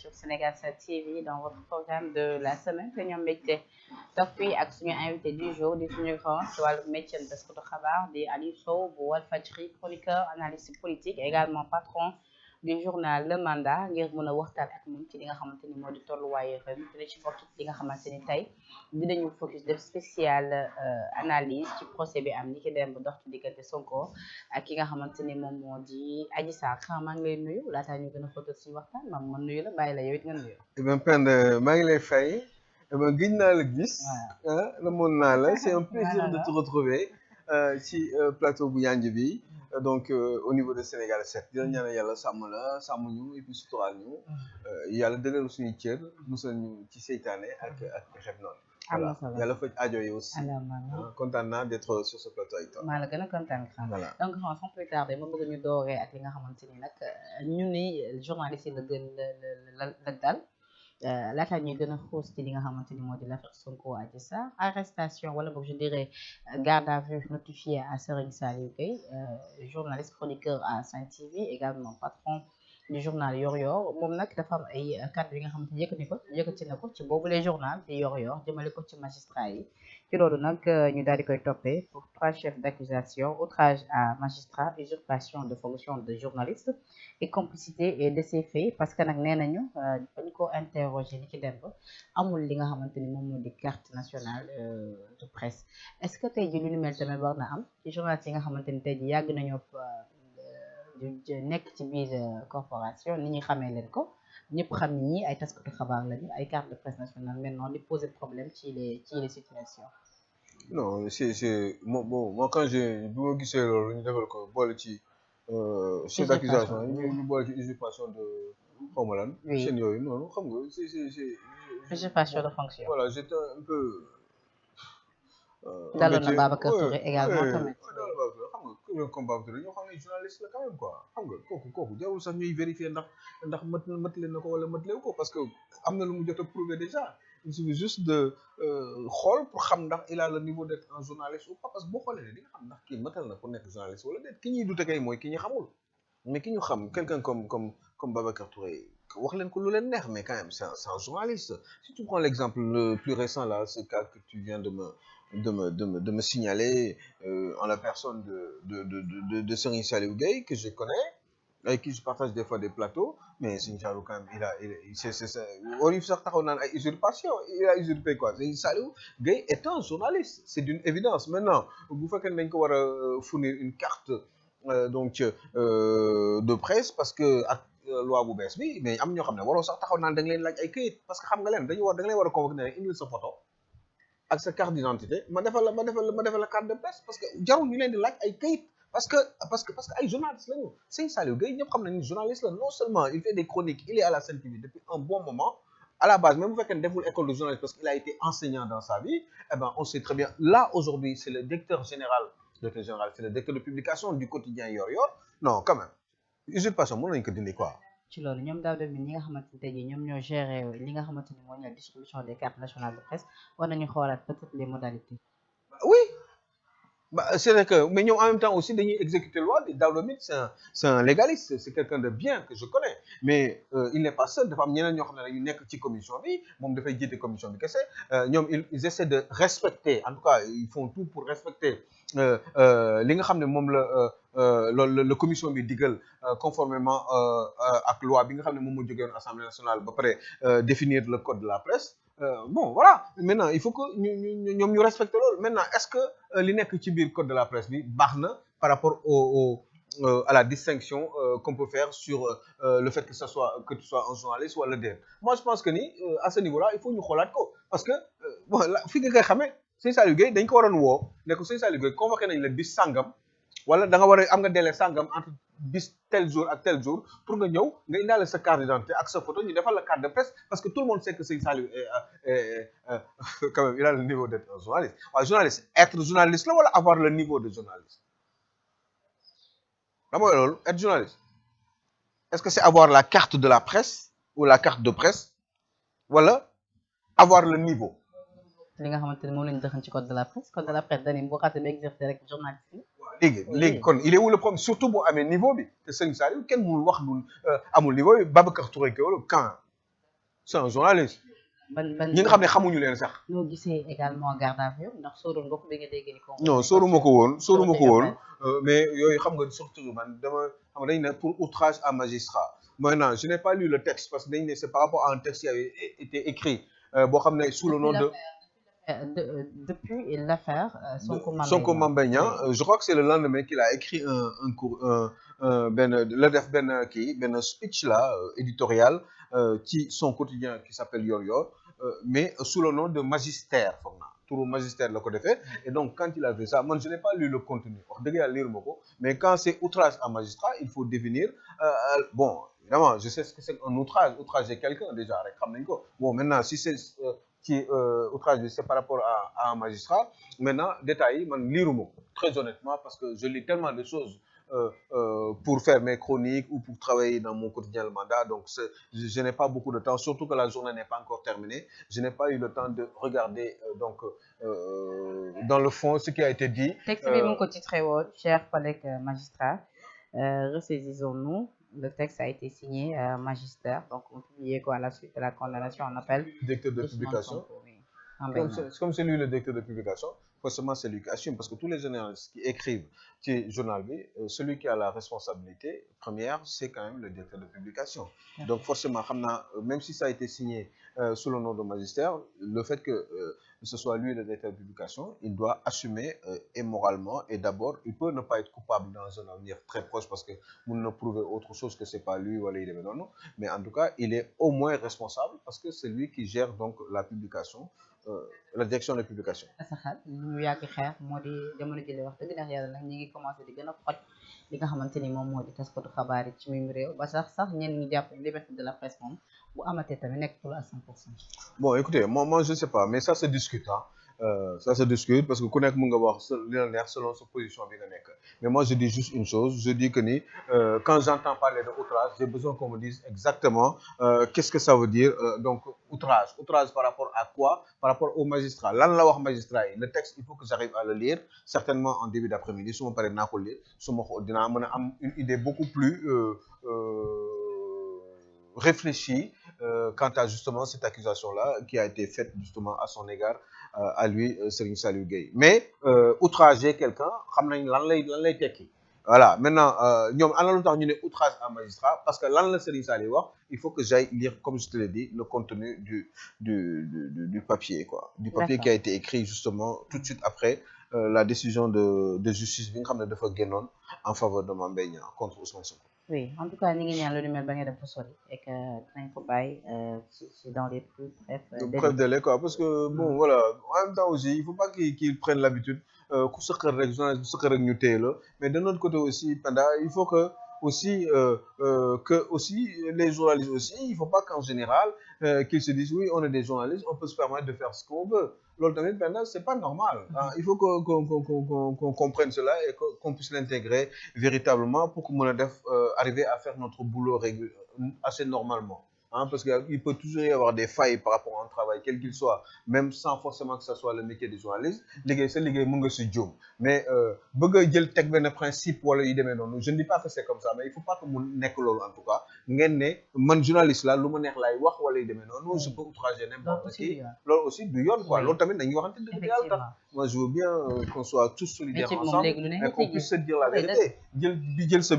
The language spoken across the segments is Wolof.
sur Sénégal 7 TV dans votre programme de la semaine te ñoom mbégte toog fii ak suñu invité du jour di suñu grand ci wàllu métier taskatu xabaar di Aliou Sow bu Walfadjri chroniqueur analyste politique également patron du journal Le Mandat ngir mën a waxtaan ak moom ci li nga xamante ni moo di tolluwaayu réew mi dina ci bokk li nga xamante ni tey dinañu focus def spécial analyse ci procès bi am ni ki dem ba dox ci diggante Sonko ak ki nga xamante ni moom moo di Adji Sarr maa ngi lay nuyu laataa ñu gën a xóotal suñu waxtaan ma nuyu la bàyyi la yow it nga nuyu. Penda maa ngi lay fay gëj naa la gis. namoon naa la c'est un plaisir de te retrouver ci plateau bu yanj bi. Donc au niveau de Sénégal 7 dina ñaanal yàlla sàmm ñu et puis suturaal ñu yàlla dëggal suñuy cër musal ñu ci seytaane ak xef noonu. Voilà yàlla faj aajo yi aussi. kontaan naa d'être sur ce plateau avec toi. maa la gën a kontaan xam. Voilà donc sans plus tarder ma bëgg ñu dooree ak li nga xamante ni nag ñu ni journaliste yi la gën la dal. laata ñuy gën a xuus ci li nga xamante ni moo di l'affaire Sonko Adji Sarr arrestation wala boog je dirais garde à vue notifiée à Serigne Saliou Gueye journaliste chroniqueur à Sen TV également patron du journal Yoor-Yoor moom nag dafa am ay kàddu yi nga xamante ni yëkkati na ko ci boobu les journal di Yoor-Yoor jëmale ko ci magistrat yi ci loolu nag ñu daal di koy toppee pour 3 chefs d'accusation outrage à magistrat usurpation de fonction de journaliste et complicité et de ces faits parce que nag nee nañu bañ ko interroger ni ki dem ba amul li nga xamante ni moom moo di carte nationale de presse est-ce que tey ji lu ni mel tamit war na am ci journaliste yi nga xamante ni tey ji yàgg nañoo nekk ci biir corporation ni ñu xamee leen ko ñëpp xam ni ñi ay taskatu xabaar lañu ay carte de presse nationale maintenant di poser problème ci les situations. Non c'est moi quand bi ma gisee loolu ñu defal ko boole ci chef d'accusation ñu boole ci usurpation de xaw ma lan chaîne yooyu noonu xam nga c'est usurpation de fonction. Voilà j'étais un peu daloon na Babacar Touré également tamit. xam nga comme Babacar Touré ñoo xam ne journaliste la quand même quoi xam nga kooku jarul sax ñuy vérifier ndax matale na ko wala matalewu ko parce que am na lu mu jot a prouver déjà il suffit juste de xool pour xam ndax il a le niveau d'être un journaliste ou pas parce que boo xoolee ne di nga xam ndax kii matal na pour nekk journaliste wala déet ki ñuy dute kay mooy ki ñu xamul mais ki ñu xam quelqu'un comme Babacar Touré wax leen ko lu leen neex mais quand même c'est un journaliste si tu prends l'exemple le plus récent là ce cas que tu viens de me signaler en la personne de Serigne Saliou Gueye que je connais avec qui je partage des fois des plateaux mais Serigne Saliou quand même c'est Orif sax taxaw naan ay usurpation il a usurpé quoi Serigne Saliou Gueye est un journaliste c'est d'une évidence maintenant bu fekkee ne dañ ko war a fournir une carte de presse parce que ak loi bu bees bi mais am ñoo xam ne waroo sax taxaw naan da nga leen laaj ay këyit parce que xam nga leen da nga leen war a convoquer ne indil sa photo ak sa carte d'identité ma defal la carte de presse parce que jarul ñu leen di laaj ay këyit parce que ay journalistes lañu Serigne Saliou Gueye ñëpp xam nañu ni journaliste la non seulement il fait des chroniques il est à la Sen TV depuis un bon moment à la base même bu fekkee ne deful école de journalisme parce qu'il a été enseignant dans sa vie eh ben on sait très bien là aujourd'hui c'est le directeur général c'est le directeur de publication du quotidien Yoor-Yoor non quand même usurpation mën nañu ko dindi quoi. ci loolu ñoom daaw dem ñi nga xamante ni tey jii ñoom ñoo gérer li nga xamante ni moo ñëw distribution des cartes nationales de presse war nañu xoolaat peut-être les modalités. Oui c'est vrai que mais ñoom en même temps aussi dañuy exécuter loi Daouda Mine c'est un légaliste c'est quelqu'un de bien que je connais mais il n'est pas seul dafa am ñeneen ñoo xam ne dañu nekk ci commission bi moom dafay jiite commission bi kese ñoom ils essaient de respecter en tout cas ils font tout pour respecter li nga xam ne moom la commission bi digal conformément ak loi bi nga xam ne moom moo jógee woon Assemblée nationale ba pare définir le code de la presse bon voilà maintenant il faut que ñoom ñu respecter loolu maintenant est-ce que li nekk ci biir code de la presse bi baax na par rapport à la distinction qu'on peut faire sur le fait que tu sois un journaliste wala déet moi je pense que ni à ce niveau-là il faut ñu xoolaat ko parce que bon fi nga koy xamee Serigne Saliou Gueye dañ ko waroon woo ne ko Serigne Saliou Gueye convoqué nañ la bis sàngam wala da nga war a am nga délai sàngam entre bis tel jour ak tel jour pour nga ñëw nga indaale sa carte d'identité ak sa photo ñu defal la carte de presse parce que tout le monde sait que Serigne Saliou quand même il a le niveau d'être un journaliste waaw journaliste être journaliste la wala avoir le niveau de journaliste la mooy loolu être journaliste est-ce que c'est avoir la carte de la presse ou la carte de presse wala avoir le niveau. li nga xamante ne moom lañu dëxañ ci code de la presse dañuy boo xasee ba exercer rek journaliste yi. léegi kon il est où le problème surtout boo amee niveau bi te Serigne Saliou kenn mënul wax lu amul niveau bi Babacar Touré Kewelo quand c'est un journaliste. ban ban ñi nga xam ne xamuñu leen sax. noo gisee également garde à vue ndax sóoroon nga ko bi nga dégg ni ko. non sóoruma ko woon mais yooyu xam nga surtout man dama xam nga dañ ne pour outrage à magistrat maintenant je n'ai pas lu le texte parce que dañ ne c'est par rapport à un texte qui avait été écrit boo xam ne sous le nom de. Depuis l'affaire Sonko Mame Mbaye Niang je crois que c'est le lendemain qu'il a écrit un cours benn la def benn kii benn speech là éditorial ci son quotidien qui s'appelle Yor Yor mais sous le nom de magistère foog naa turu magistère la ko defee et donc quand il a fait ça man je n'ai pas lu le contenu wax dëgg yàlla lire ma ko mais quand c'est outrage à magistrat il faut définir bon évidemment je sais ce que c'est un outrager quelqu'un déjà rek xam nañ ko bon maintenant si c'est ci outrage bi c'est par rapport à un magistrat maintenant détails yi man liiruma ko très honnêtement parce que je lis tellement de choses pour faire mes chroniques ou pour travailler dans mon quotidien le mandat donc je n'ai pas beaucoup de temps surtout que la journée n'est pas encore terminée je n'ai pas eu le temps de regarder donc dans le fond ce qui a été dit. Texte bi mu ngi ko titré woon chers collègues magistrats ressaisissons-nous. Le texte a été signé magistère donc on publié quoi à la suite de la condamnation en appel. Directeur de publication. Comme c'est lui le directeur de publication forcément c'est lui qui assume parce que tous les journalistes qui écrivent ci journal bi celui qui a la responsabilité première c'est quand même le directeur de publication. Donc forcément xam naa même si ça a été signé sous le nom de magistère le fait que ce soit lui le directeur de publication il doit assumer et moralement et d'abord il peut ne pas être coupable dans un avenir très proche parce que mun na prouver autre chose que c'est pas lui wala yu demee noonu mais en tout cas il est au moins responsable parce que c'est lui qui gère donc la publication la direction de publication. saxal ñu yàgg xeex moo di jamono jëlee wax dëgg ndax yàlla nag ñi ngi commencé di gën a xoj li nga xamante ni moom moo di taskatu xabaar yi ci mim réew ba sax ñenn ñi jàpp liberté de la presse moom bu amatee tamit nekkatul à 100%. Bon écoutez moi je sais pas mais ça se discute hein. Ça se discute parce que ku nekk mën nga wax li la neex selon sa position bi nga nekk mais moi je dis juste une chose je dis que ni quand j'entends parler de outrage j'ai besoin qu'on me dise exactement qu'est-ce que ça veut dire donc outrage par rapport à quoi par rapport au magistrat lan la wax magistrat yi le texte il faut que j'arrive à le lire certainement en début d'après-midi su ma paree naa ko lire su ma ko dinaa mën a am une idée beaucoup plus réfléchie quant à justement cette accusation-là qui a été faite justement à son égard à lui Serigne Saliou Gueye mais outrager quelqu'un xam nañ lan lay tekki voilà maintenant ñoom ana lu tax ñu ne outrage à magistrat parce que lan la Serigne Saliou wax il faut que j'aille lire comme je te l'ai dit le contenu du papier quoi du papier qui a été écrit justement tout de suite après la décision de justice bi nga xam ne dafa génnoon en faveur de Mame Mbaye Niang contre Ousmane Sonko. Oui, en tout cas, ni ngi ñaan lu ni mel ba nga dem fa sori et que dinañ ko bàyyi ci dans les plus brefs délais quoi parce que bon voilà en même temps aussi il faut pas qu'ils prennent l'habitude ku sëqal rek journaliste bu sëqal rek ñu téye la mais de notre côté aussi Penda il faut que aussi les journalistes aussi il faut pas qu'en général qu'ils se disent oui on est des journalistes on peut se permettre de faire ce qu'on veut loolu tamit maintenant c'est pas normal hein. Il faut qu'on comprenne cela et qu'on puisse l'intégrer véritablement pour que mën a def arriver à faire notre boulot assez normalement hein, parce qu'il peut toujours y avoir des failles par rapport à un travail quel qu'il soit même sans forcément que ça soit le métier des journalistes liggéey sa liggéey mën nga si juum mais bëgg a jël teg benn principe wala yu demee noonu je ne dis pas que c'est comme ça mais il faut pas que mu nekk loolu en tout cas ngeen ne man journaliste la lu ma neex laay wax wala yu demee noonu je peux outrager n'importe qui loolu aussi du yoon quoi loolu tamit dañuy waxante dëgg yàlla tax moi je veux bien qu'on soit tous solidaires ensemble et qu'on puisse se dire la vérité jël sa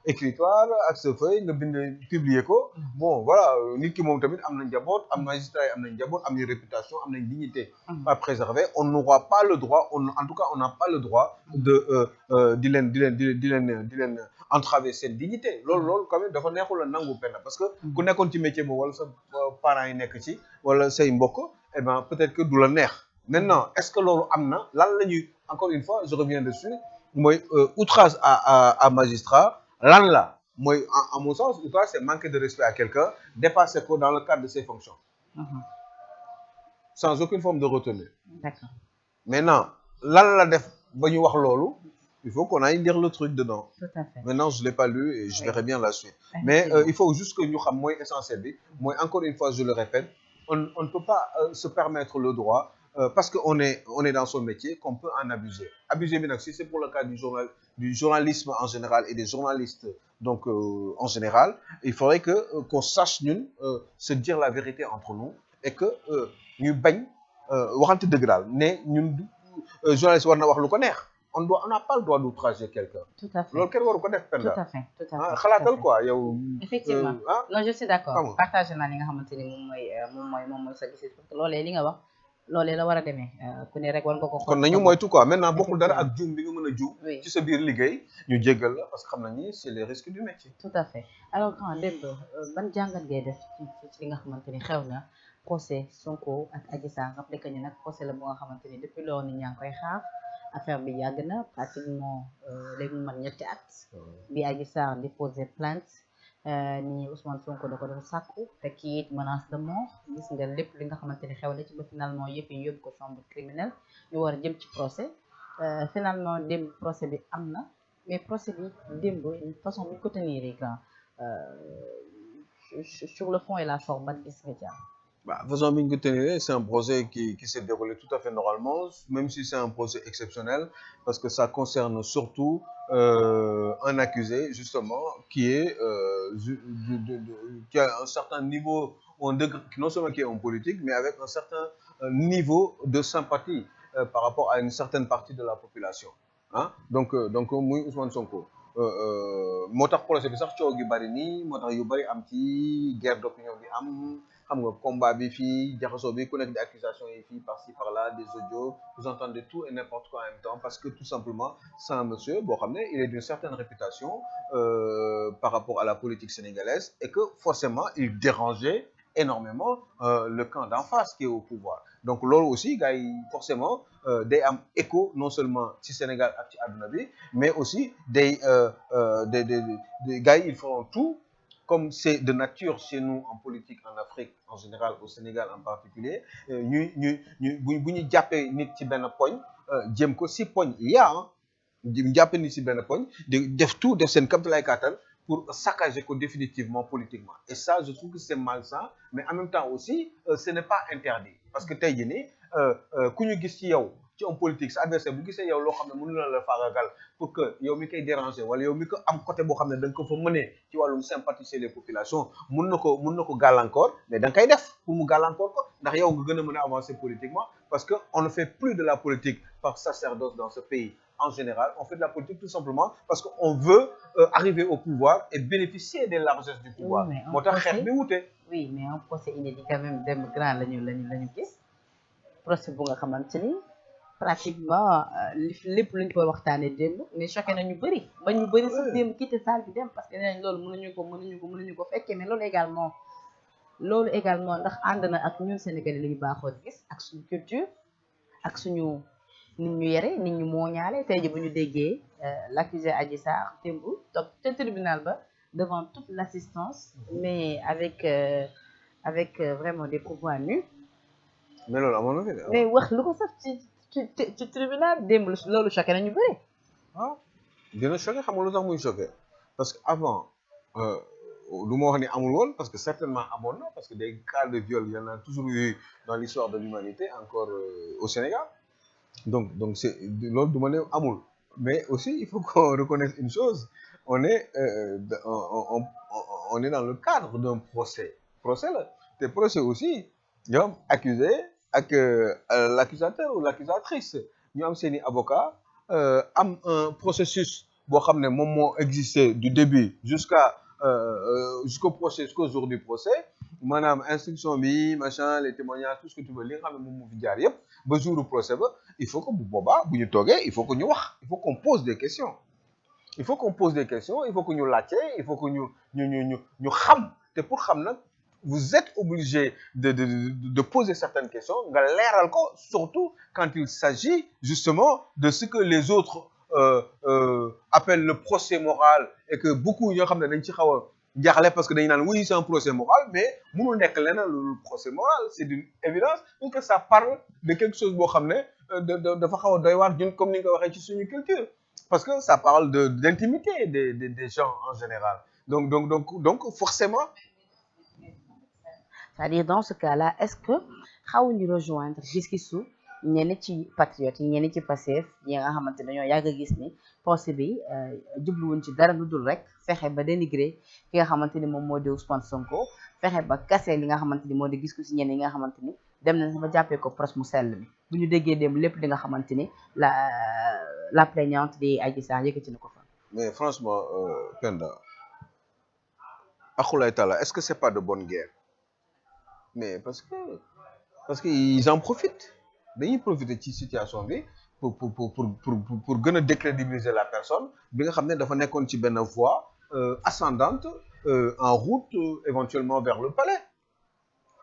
écritoire ak sa feuille nga bind publier ko bon voilà nit ki moom tamit am na njaboot am magistrat yi am nañ njaboot am nañ réputation am nañ dignité à préserver on n'aura pas le droit en tout cas on n'a pas le droit de di leen entraver seen dignité loolu quand même dafa neexul a nangu penn parce que ku nekkoon ci métier boobu wala sa parents yi nekk ci wala say mbokk eh ben peut-être que du la neex maintenant est-ce que loolu am na lan la ñuy encore une fois je reviens dessus mooy outrage à magistrat lan la mooy à mon sens outrage c'est manquer de respect à quelqu'un dépasser ko dans le cadre de ses fonctions sans aucune forme de retenue. D'accord. Maintenant lan la def ba ñu wax loolu il faut qu'on aille lire le truc dedans. Tout à fait. Maintenant je l'ai pas lu et je verrai bien la suite mais il faut juste que ñu xam mooy essentiel bi mooy encore une fois je le répète on ne peut pas se permettre le droit parce que on est dans son métier qu'on peut en abuser. Abuser bi nag si c'est pour le cas du journalisme en général et des journalistes donc en général, il faudrait que qu'on sache ñun se dire la vérité entre nous et que ñu bañ waxante dëgg daal ne ñun journaliste war na wax lu ko neex. On n'a pas le droit d'outrager quelqu'un. Tout à fait. loolu kenn waru ko def Penda. Tout à fait, tout à fait. xalaatal quoi yow. effectivement non je suis d'accord. xam nga partagé naa li nga xamante ni moom mooy sa gis-gis parce que loolee li nga wax loolee la war a demee ku ne rek war nga ko xool. kon nañu moytu quoi maintenant bokkul dara ak juum bi nga mën a juum. oui ci sa biir liggéey ñu jéggal la parce que xam nañu c'est les risques du métier. tout à fait alors quand démb ban jàngat ngay def ci li nga xamante ni xew na procès Sonko ak Adji Sarr rappelé que ni nag procès la bu nga xamante ni depuis loolu nit ñaa ngi koy xaar. affaire bi yàgg na pratiquement léegi mu mat ñetti at bi Adji Sarr déposé plainte ni Ousmane Sonko da ko doon sàkku te kii it menace de mort gis nga lépp li nga xamante ni xew la ci ba finalement yëpp yi yóbbu ko chambre criminelle ñu war a jëm ci procès finalement démb procès bi am na mais procès bi démb façon bu ñu ko tenir grand sur le fond et la forme ban gis nga ci am. Bah, façon bi ñu ko tenir c'est un procès qui s'est déroulé tout à fait normalement même si c'est un procès exceptionnel parce que ça concerne surtout un accusé justement qui est qui a un certain niveau ou un degré non seulement qui est en politique mais avec un certain niveau de sympathie par rapport à une certaine partie de la population ah donc muy Ousmane Sonko moo tax procès bi sax coow gi bari nii moo tax yu bari am ci guerre d'opinion bi am xam nga combat bi fii jaxasoo bi ku nekk di accusation yi fii par-ci par-là des audios vous entendez tout et n'importe quoi en même temps parce que tout simplement c'est un monsieur boo xam ne il est d'une certaine réputation par rapport à la politique sénégalaise et que forcément il dérangeait énormément le camp d'en face qui est au pouvoir donc loolu aussi gars yi forcément day am écho non seulement ci Sénégal ak ci àdduna bi mais aussi des gars yi ils feront tout comme c'est de nature chez nous en politique en Afrique en général au Sénégal en particulier bu ñu jàppee nit ci benn poñ jéem ko si poñ il y a ñu jàppee nit ci benn poñ di def tout def seen kamtalaay kàttan pour saccager ko définitivement politiquement et ça je trouve que c'est malsain mais en même temps aussi ce n'est pas interdit parce que tey jii nii ku ñu gis ci yow ci homme politique sa adversaire bu gisee yow loo xam ne mënu na la faagagal pour que yow mi koy déranger wala yow mi ko am côté boo xam ne da nga ko fa mënee ci wàllum sympathiser les populations mun na ko gàllankoor mais da nga koy def pour mu gàllankoor ko ndax yow nga gën a mën a avancer politiquement parce que on ne fait plus de la politique par sacerdoce dans ce pays en général on fait de la politique tout simplement parce que on veut arriver au pouvoir et bénéficier des largesses du pouvoir moo tax xeex bi wute oui mais un procès inédit quand même dem grand lañu gis procès bu nga xamante ni pratiquement lépp luñ koy waxtaanee démb mais choqué na ñu bëri ba ñu bëri sax démb quitté salle bi dem parce que nee nañ loolu mënuñu ko fekkee mais loolu également ndax ànd na ak ñun Sénégalais li ñu baaxoon gis ak suñu culture ak suñu nit ñu yere nit ñu mooñaale tey ji bu ñu déggee l'accusé Adji Sarr démb toog ca tribunal ba devant toute l'assistance mais avec vraiment des propos nus mais loolu amoon na fi mais wax lu ko sax ci tribunal démb loolu choqué nañu bëri dina choqué xam nga lu tax muy choqué parce que avant lu ma wax ni amul woon parce que certainement amoon na parce que des cas de viol il y en a toujours eu dans l'histoire de l'humanité encore au Sénégal donc c'est loolu du ma ne amul mais aussi il faut qu'on reconnaisse une chose on est dans le cadre d'un procès la te procès aussi ñoom accusé ak l'accusateur ou l'accusatrice ñu am seeni avocat am un processus boo xam ne moom moo existé du début jusqu'au procès jusqu'au jour du procès maanaam instruction bi machin les témoignages tout ce que tu veux li nga xam ne moom moo fi jaar yëpp ba jour du procès ba il faut que bu boobaa bu ñu toogee il faut que ñu wax il faut qu'on pose des questions il faut que ñu laajte il faut que ñu xam te pour xam nag vous êtes obligé de poser certaines questions nga leeral ko surtout quand il s'agit justement de ce que les autres appellent le procès moral et que beaucoup ñoo xam ne dañ ci xaw a jaaxle parce que dañu naan oui c'est un procès moral mais mënul nekk leneen lu procès moral c'est d'une évidence parce que ça parle de quelque chose boo xam ne dafa xaw a doy waar ñun comme ni nga ko waxee ci suñu culture parce que ça parle d'intimité des gens en général donc forcément c'est-à-dire dans ce cas-là est-ce que xawuñu rejoindre gis-gisu ñenn ci patriotes yi ñenn ci Pastef ñi nga xamante ne dañoo yàgg a gis ni procès bi jubluwuñ ci dara lu dul rek fexe ba dénigrer ki nga xamante ni moom moo di Ousmane Sonko fexe ba kase li nga xamante ni moo di gis ko si ñenn yi nga xamante ni dem nañ ba jàppee ko procès mu sell bi bu ñu déggee dem lépp li nga xamante ni la plaignante di Adji Sarr yëkkati na ko fa. mais franchement Penda akulaay taala est-ce que c'est pas de bonne guerre mais parce que ils en profitent dañuy profiter ci situation bi pour gën a décrédibiliser la personne bi nga xam ne dafa nekkoon ci benn voie ascendante en route éventuellement vers le palais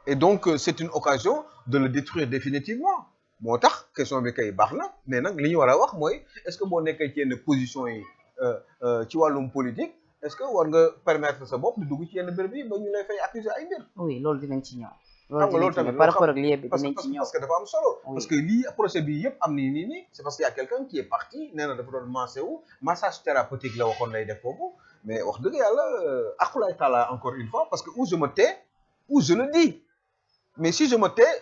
et donc c'est une occasion de le détruire définitivement moo tax question bi kay baax na mais nag li ñu war a wax mooy est-ce que boo nekkee ci yenn position yi ci wàllum politique est-ce que war nga permettre sa bopp di dugg ci yenn béréb yi ba ñu lay fay accuser ay mbir. oui loolu dinañ ci ñëw. xam nga loolu tamit par rapport ak lii bi dinañ ci ñëw parce que dafa am solo. parce que lii procès bi yëpp am nii c'est parce qu'il y a quelqu'un qui est parti nee na dafa doon massage thérapeutique la waxoon lay def foofu mais wax dëgg yàlla akulaay taala encore une fois parce que ou je me tais ou je le dis mais si je me tais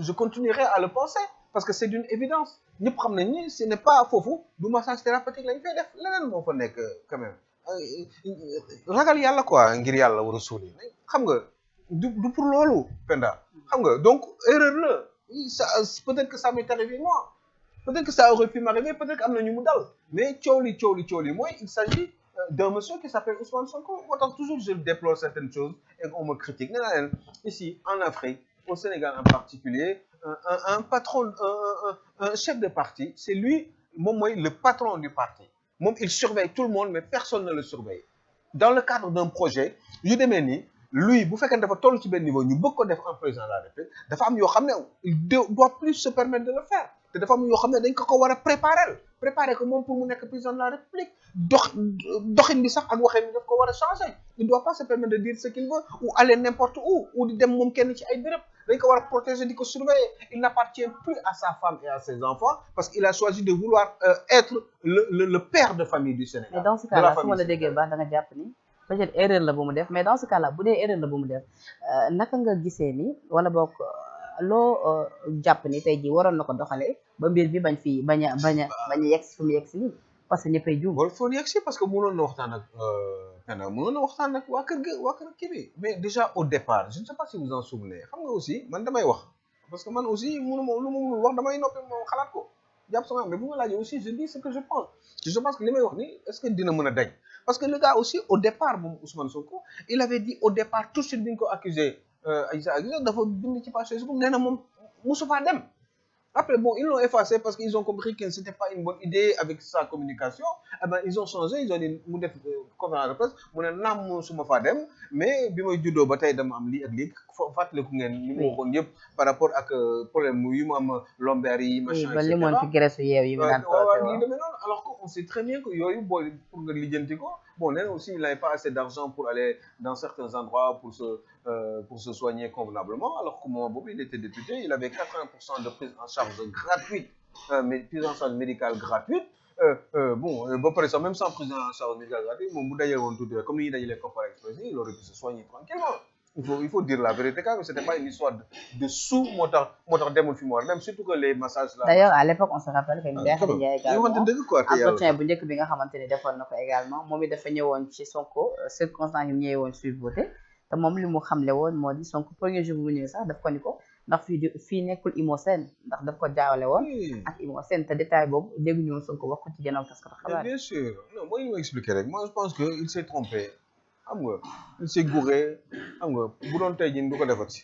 je continuerai à le penser parce que c'est d'une évidence ñëpp xam nañ ni ce n'est pas foofu du massage thérapeutique lañ fay def leneen moo fa nekk quand même ragal yàlla quoi ngir yàlla war a suuli xam nga du pour loolu Penda xam nga donc erreur la ça peut-être que ça m'est arrivé moi peut-être que ça aurait pu m'arriver peut-être que am na ñu mu dal mais coow li mooy il s'agit d'un monsieur qui s'appelle Ousmane Sonko moo tax toujours je déplore certaines choses et on me critique nee naa leen ici en Afrique au Sénégal en particulier un patron un chef de parti c'est lui moom mooy le patron du parti moom il surveille tout le monde mais personne ne le surveille dans le cadre d'un projet yu demee nii lui bu fekkee dafa toll ci benn niveau ñu bëgg ko def en président de la République dafa am yoo xam ne il doit plus se permettre de le faire te dafa am yoo xam ne dañ ko war a préparer ko moom pour mu nekk président de la République doxin bi sax ak waxin bi daf ko war a changer il doit pas se permettre de dire ce qu'il veut ou aller n'importe où ou di dem moom kenn ci ay béréb dañ ko war a protéger di ko surveiller il n'appartient plus à sa femme et à ses enfants parce qu'il a choisi de vouloir être le père de famille du Sénégal. mais dans ce cas là su ma la déggee baax da nga jàpp ni peut-être erreur la bu mu def mais dans ce cas là bu dee erreur la bu mu def naka nga gisee ni wala boog loo jàpp ni tey jii waroon na ko doxalee ba mbir bi bañ a yegg si fu mu yegg si nii parce que ñëppay juum. wala foo yegg si parce que mënoon na waxtaan ak mënoon na waxtaan ak waa kër kii bi mais déjà au départ je ne sais pas si vous en souvenez xam nga aussi man damay wax parce que man aussi mënuma lu ma mënul wax damay noppi moo xalaat ko jàpp sama mais bu ma laajee aussi je dis ce que je pense que li may wax ni est-ce que dina mën a dañ parce que le gars aussi au départ moom Ousmane Sonko il avait dit au départ tout de suite bi ñu ko accusé dafa bind ci page Facebook nee na moom mosu faa dem après bon ils l'ont effacé parce qu'ils ont compris que c'était pas une bonne idée avec sa communication eh ben ils ont changé ils ont dit mu def conférence de presse mu ne naam mosuma faa dem mais bi may juddoo ba tey dama am lii ak lii fàttaliku ngeen li mu waxoon yëpp par rapport ak problème yu mu am lombaire yi machin ba limoon ci graisse yeew yi mu daan yi demee noonu alors que on sait très bien que yooyu booy pour nga lijjanti ko bon nee na aussi il n'avait pas assez d'argent pour aller dans certains endroits pour se soigner convenablement alors que moment boobu il était député il avait 80% de prise en charge gratuite mais prise en charge médicale gratuite bon ba pare sax même sans prise en charge médicale gratuite moom bu dajale woon tuuti rek comme ni ñuy dajalee Kopar Express il aurait pu se soigner tranquillement il faut dire la vérité quand même c'était pas une histoire de sous moo tax demul fi mu war même surtout que les massages là. D'ailleurs à l'époque on se rappelle que Ndeye Khady Ndiaye également entretien bu njëkk bi nga xamante ni defoon na ko également moom it dafa ñëwoon ci Sonko circonstance yi ñëwee woon suivre voté te moom li mu xamle woon moo di Sonko premier jour bu mu ñëwee sax daf ko ni ko ndax fii nekkul Imosène ndax daf ko jaawale woon ak Imosène te détail boobu dégguñu woon Sonko wax ko ci gànnaaw taskatu xabaar. bien sûr non mooy li ma expliqué rek moi je pense que il s'est trompé xam nga il s'est gouré xam nga bu doon tey jii du ko defati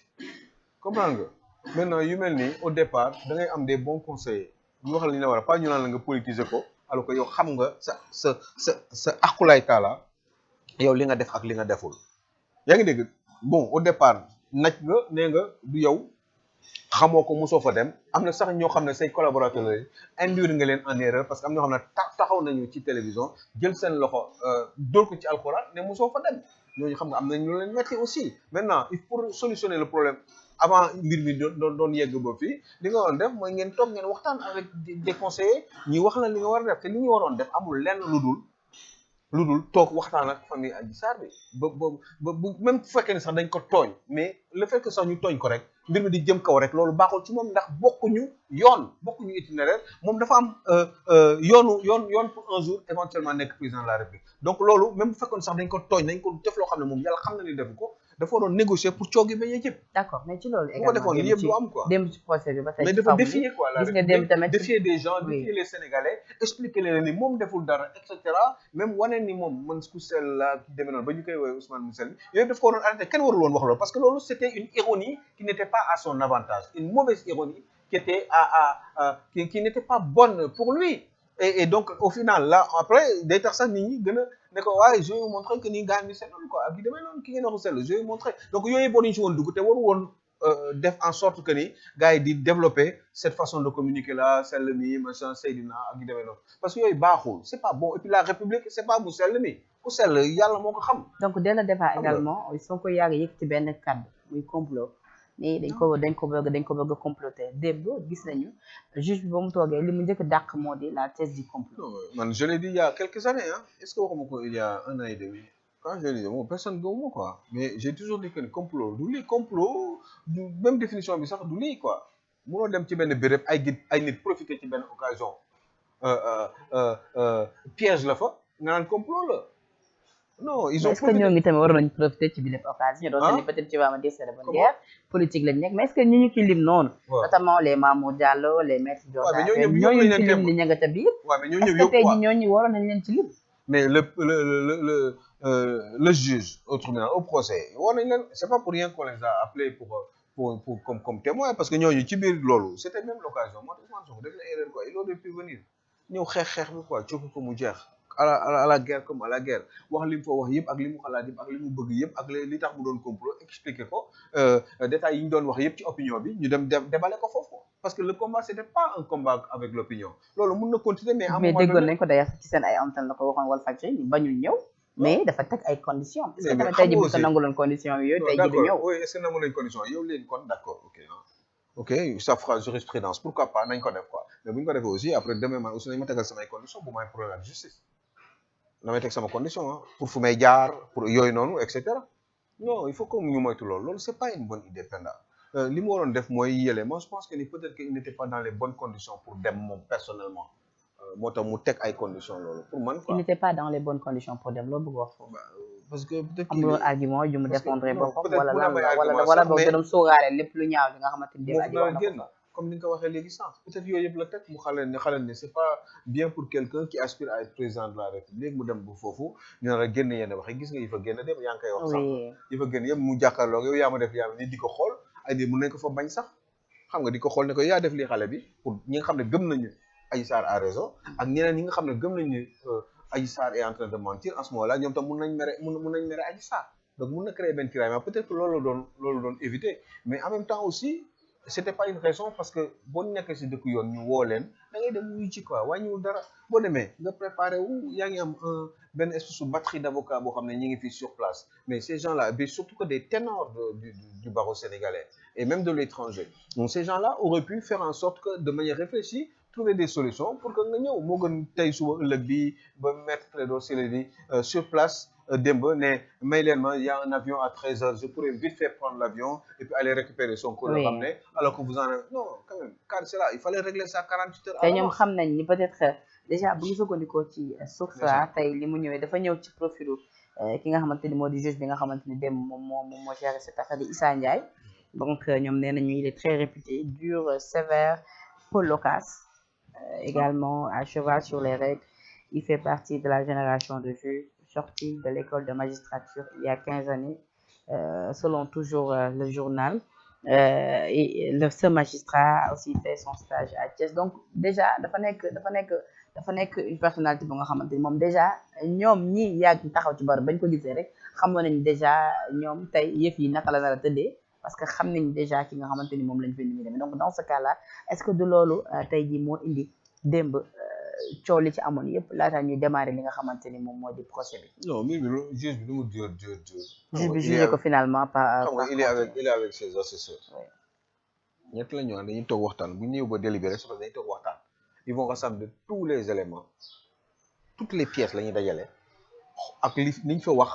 comprendre nga maintenant yu mel nii au départ da ngay am des bons conseillers ñu wax la ñu la war a pas ñu naan la nga politiser ko alors que yow xam nga sa akulaay taala yow li nga def ak li nga deful yaa ngi dégg bon au départ naj nga nee nga du yow xamoo ko mosoo fa dem am na sax ñoo xam ne say collaborateurs lañ induire nga leen en erreur parce que am na ñoo xam ne taxaw nañu ci télévision jël seen loxo dóor ko ci alxuraan ne mosoo fa dem ñooñu xam nga am nañ lu leen metti aussi maintenant il faut solutionner le problème avant mbir mi doon yegg ba fii li nga waroon def mooy ngeen toog ngeen waxtaan avec des conseillers ñi wax la li nga war a def te li ñu waroon def amul lenn lu dul toog waxtaan ak famille Adji Sarr bi ba même bu fekkee ne sax dañ ko tooñ mais le fait que sax ñu tooñ ko rek mbir mi di jëm kaw rek loolu baaxul ci moom ndax bokkuñu itinéraire moom dafa am yoon pour un jour éventuellement nekk président de la République donc loolu même bu fekkoon sax dañ ko tooñ dañ ko def loo xam ne moom yàlla xam na ni defu ko dafa waroon négocier pour coogi bañ a jëpp. d'accord mais ci loolu bu ko defoon yëpp du am quoi. démb ci procès bi ba tey mais dafa défier quoi la gis nga démb tamit défier des gens défier les Sénégalais expliquer leen ni moom deful dara et cetera même wane ni moom man ku sell la ki demee noonu ba ñu koy woowee Ousmane Moussel yooyu daf ko waroon arrêté kenn warul woon wax loolu parce que loolu c'était une ironie qui n'était pas à son avantage une mauvaise ironie qui était qui n'était pas bonne pour lui et donc au final là après day tax sax nit ñi gën a ne ko waaye je vais vous montrer que ni gars mi seetlu quoi ak yi demee noonu ki ngeen waxu seetlu je vais vous montrer donc yooyu yëpp waruñu ci woon dugg te waru woon def en sorte que ni gars yi di développer cette façon de communiquer là sell mi machin Seydina ak yi demee noonu parce que yooyu baaxul c'est pas bon et puis la République c'est pas mu sell mi ku sell yàlla moo ko xam. donc dès le départ également soo ko yàgg yëg ci benn cadre muy complot ni dañ ko bëgg a comploter démb gis nañu juge bi ba mu toogee li mu njëkk dàq moo di la thèse du complot. man je l'ai dit il y a quelques années hein est-ce que waxuma ko il y a un an et demi quand je l'ai dit bon personne gëmuma quoi mais j'ai toujours dit que ni complot du lii complot du même définition bi sax du lii quoi munoo dem ci benn béréb ay nit profiter ci benn occasion piège la fa nga naan complot la. non ils ont est-ce que ñoo ngi tamit waroon nañu profiter ci bi lépp occasion doon ni peut-être tu vas me dire c'est de bonne guerre politique lañ nekk mais est-ce que ñu ci lim noonu notamment les Mamour Diallo les maîtres Dior ñooñu ci lim ni ña nga ca biir est-ce que tey ji ñooñu waroon nañ leen ci lim mais le juge au tribunal au procès war nañ leen c'est pas pour rien qu'on les a appelés pour comme témoin parce que ñooñu ci biir loolu c'était même l'occasion moo tax Ousmane Sonko def na erreur quoi il aurait pu venir ñëw xeex bi quoi cooki ko mu jeex à la guerre comme à la guerre wax li mu fa wax yëpp ak li mu xalaat yëpp ak li mu bëgg yëpp ak li tax mu doon complot expliquer ko détails yi ñu doon wax yëpp ci opinion bi ñu dem déballer ko foofu parce que le combat c'était pas un combat avec l'opinion loolu mun na continuer mais déggoon nañ ko d'ailleurs ci seen ay antenne la ko waxoon Walfadjri ñu bañul ñëw mais dafa teg ay conditions parce que tamit tey ji bu ko nanguloon conditions yooyu tey ji du ñëw oui est-ce que nangu nañ conditions yow léegi kon d'accord ok ça fera jurisprudence pourquoi pas nañ ko def quoi mais bu ñu ko defee aussi après demain man aussi nañ ma tegal samay conditions bu may problème ak justice damay teg sama condition pour fu may jaar pour yooyu noonu et cetera non il faut que ñu moytu loolu c'est pas une bonne idée Penda li mu waroon def mooy yële moi je pense que ni peut-être qu'il n'était pas dans les bonnes conditions pour dem moom personnellement moo tax mu teg ay conditions loolu pour man quoi. il n'était pas dans les bonnes conditions pour dem loolu bëgg wax foofu. parce que peut-être amuloon argument yu mu défendre boppam wala boog doon sóoraale lépp lu ñaaw li nga xamante ni débat comme ni nga ko waxee léegi sànq peut-être yooyu yëpp la teg mu xale ne c'est pas bien pour quelqu'un qui aspire à être président de la République mu dem bu foofu ñu nar a génn yenn wax gis nga yi fa génn dem yaa ngi koy wax sànq yi fa génn yëpp mu jàkkaarloog yow yaa ma def yaa ma ni di ko xool ay di mun nañ ko fa bañ sax xam nga di ko xool ne ko yaa def lii xale bi pour ñi nga xam ne gëm nañu Adji Sarr a raison ak ñeneen ñi nga xam ne gëm nañu Adji Sarr est en train de mentir en ce moment-là ñoom tam mun nañ mere Adji Sarr donc mun na créer benn tiraillement peut-être que loolu doon éviter mais en même temps aussi c'était pas une raison parce que boo nekkee si dëkk yoon ñu woo leen da ngay dem wuyu ci quoi wàññiwul dara boo demee nga préparé wu yaa ngi am benn espèce de batterie d'avocats boo xam ne ñi ngi fii sur place mais ces gens-là mais surtout que des ténors du barreau sénégalais et même de l'étranger donc ces gens-là auraient pu faire en sorte que de manière réfléchie trouver des solutions pour que nga ñëw moo gën tey suba ëllëg bi ba mettre Clédor Ciré Ly sur place démb ne may leen ma y a un avion à 13h je pourrais vite fait prendre l'avion et puis aller récupérer son corps le ramener alors que vous en avez non quand même car c'est là il fallait régler ça 48 heures te ñoom xam nañ ni peut-être déjà bu ñu sukkandikoo ci source la tey li mu ñëwee dafa ñëw ci profilu ki nga xamante ni moo di juge bi nga xamante ni démb moom moo géré cette affaire di Issa Ndiaye donc ñoom nee nañu il est très réputé dur sévère peu loquace également à cheval sur les règles il fait partie de la génération de juges sorti de l'école de magistrature il y a 15 années selon toujours le journal et ce magistrat a aussi fait son stage à Thiès donc déjà dafa nekk une personnalité bu nga xamante ni moom déjà ñoom ñi yàgg taxaw ci bar bañ ko gisee rek xamoon nañ déjà ñoom tey yëf yi naka la nar a tëddee parce que xam nañ déjà ki nga xamante ni moom lañ fi ni demee donc dans ce cas-là est-ce que du loolu tey jii moo indi démb coow li ci amoon yëpp laata ñuy démarrer li nga xamante ni moom moo di procès bi. non mais juge bi nu mu dur. juge bi jugé ko finalement par. xam nga il est avec ses assesseurs. ñett la ñu dañuy toog waxtaan bu ñu ñëw ba délibéré su ko dañuy toog waxtaan. ils vont rassembler tous les éléments toutes les pièces la ñuy dajale ak li ñu fa wax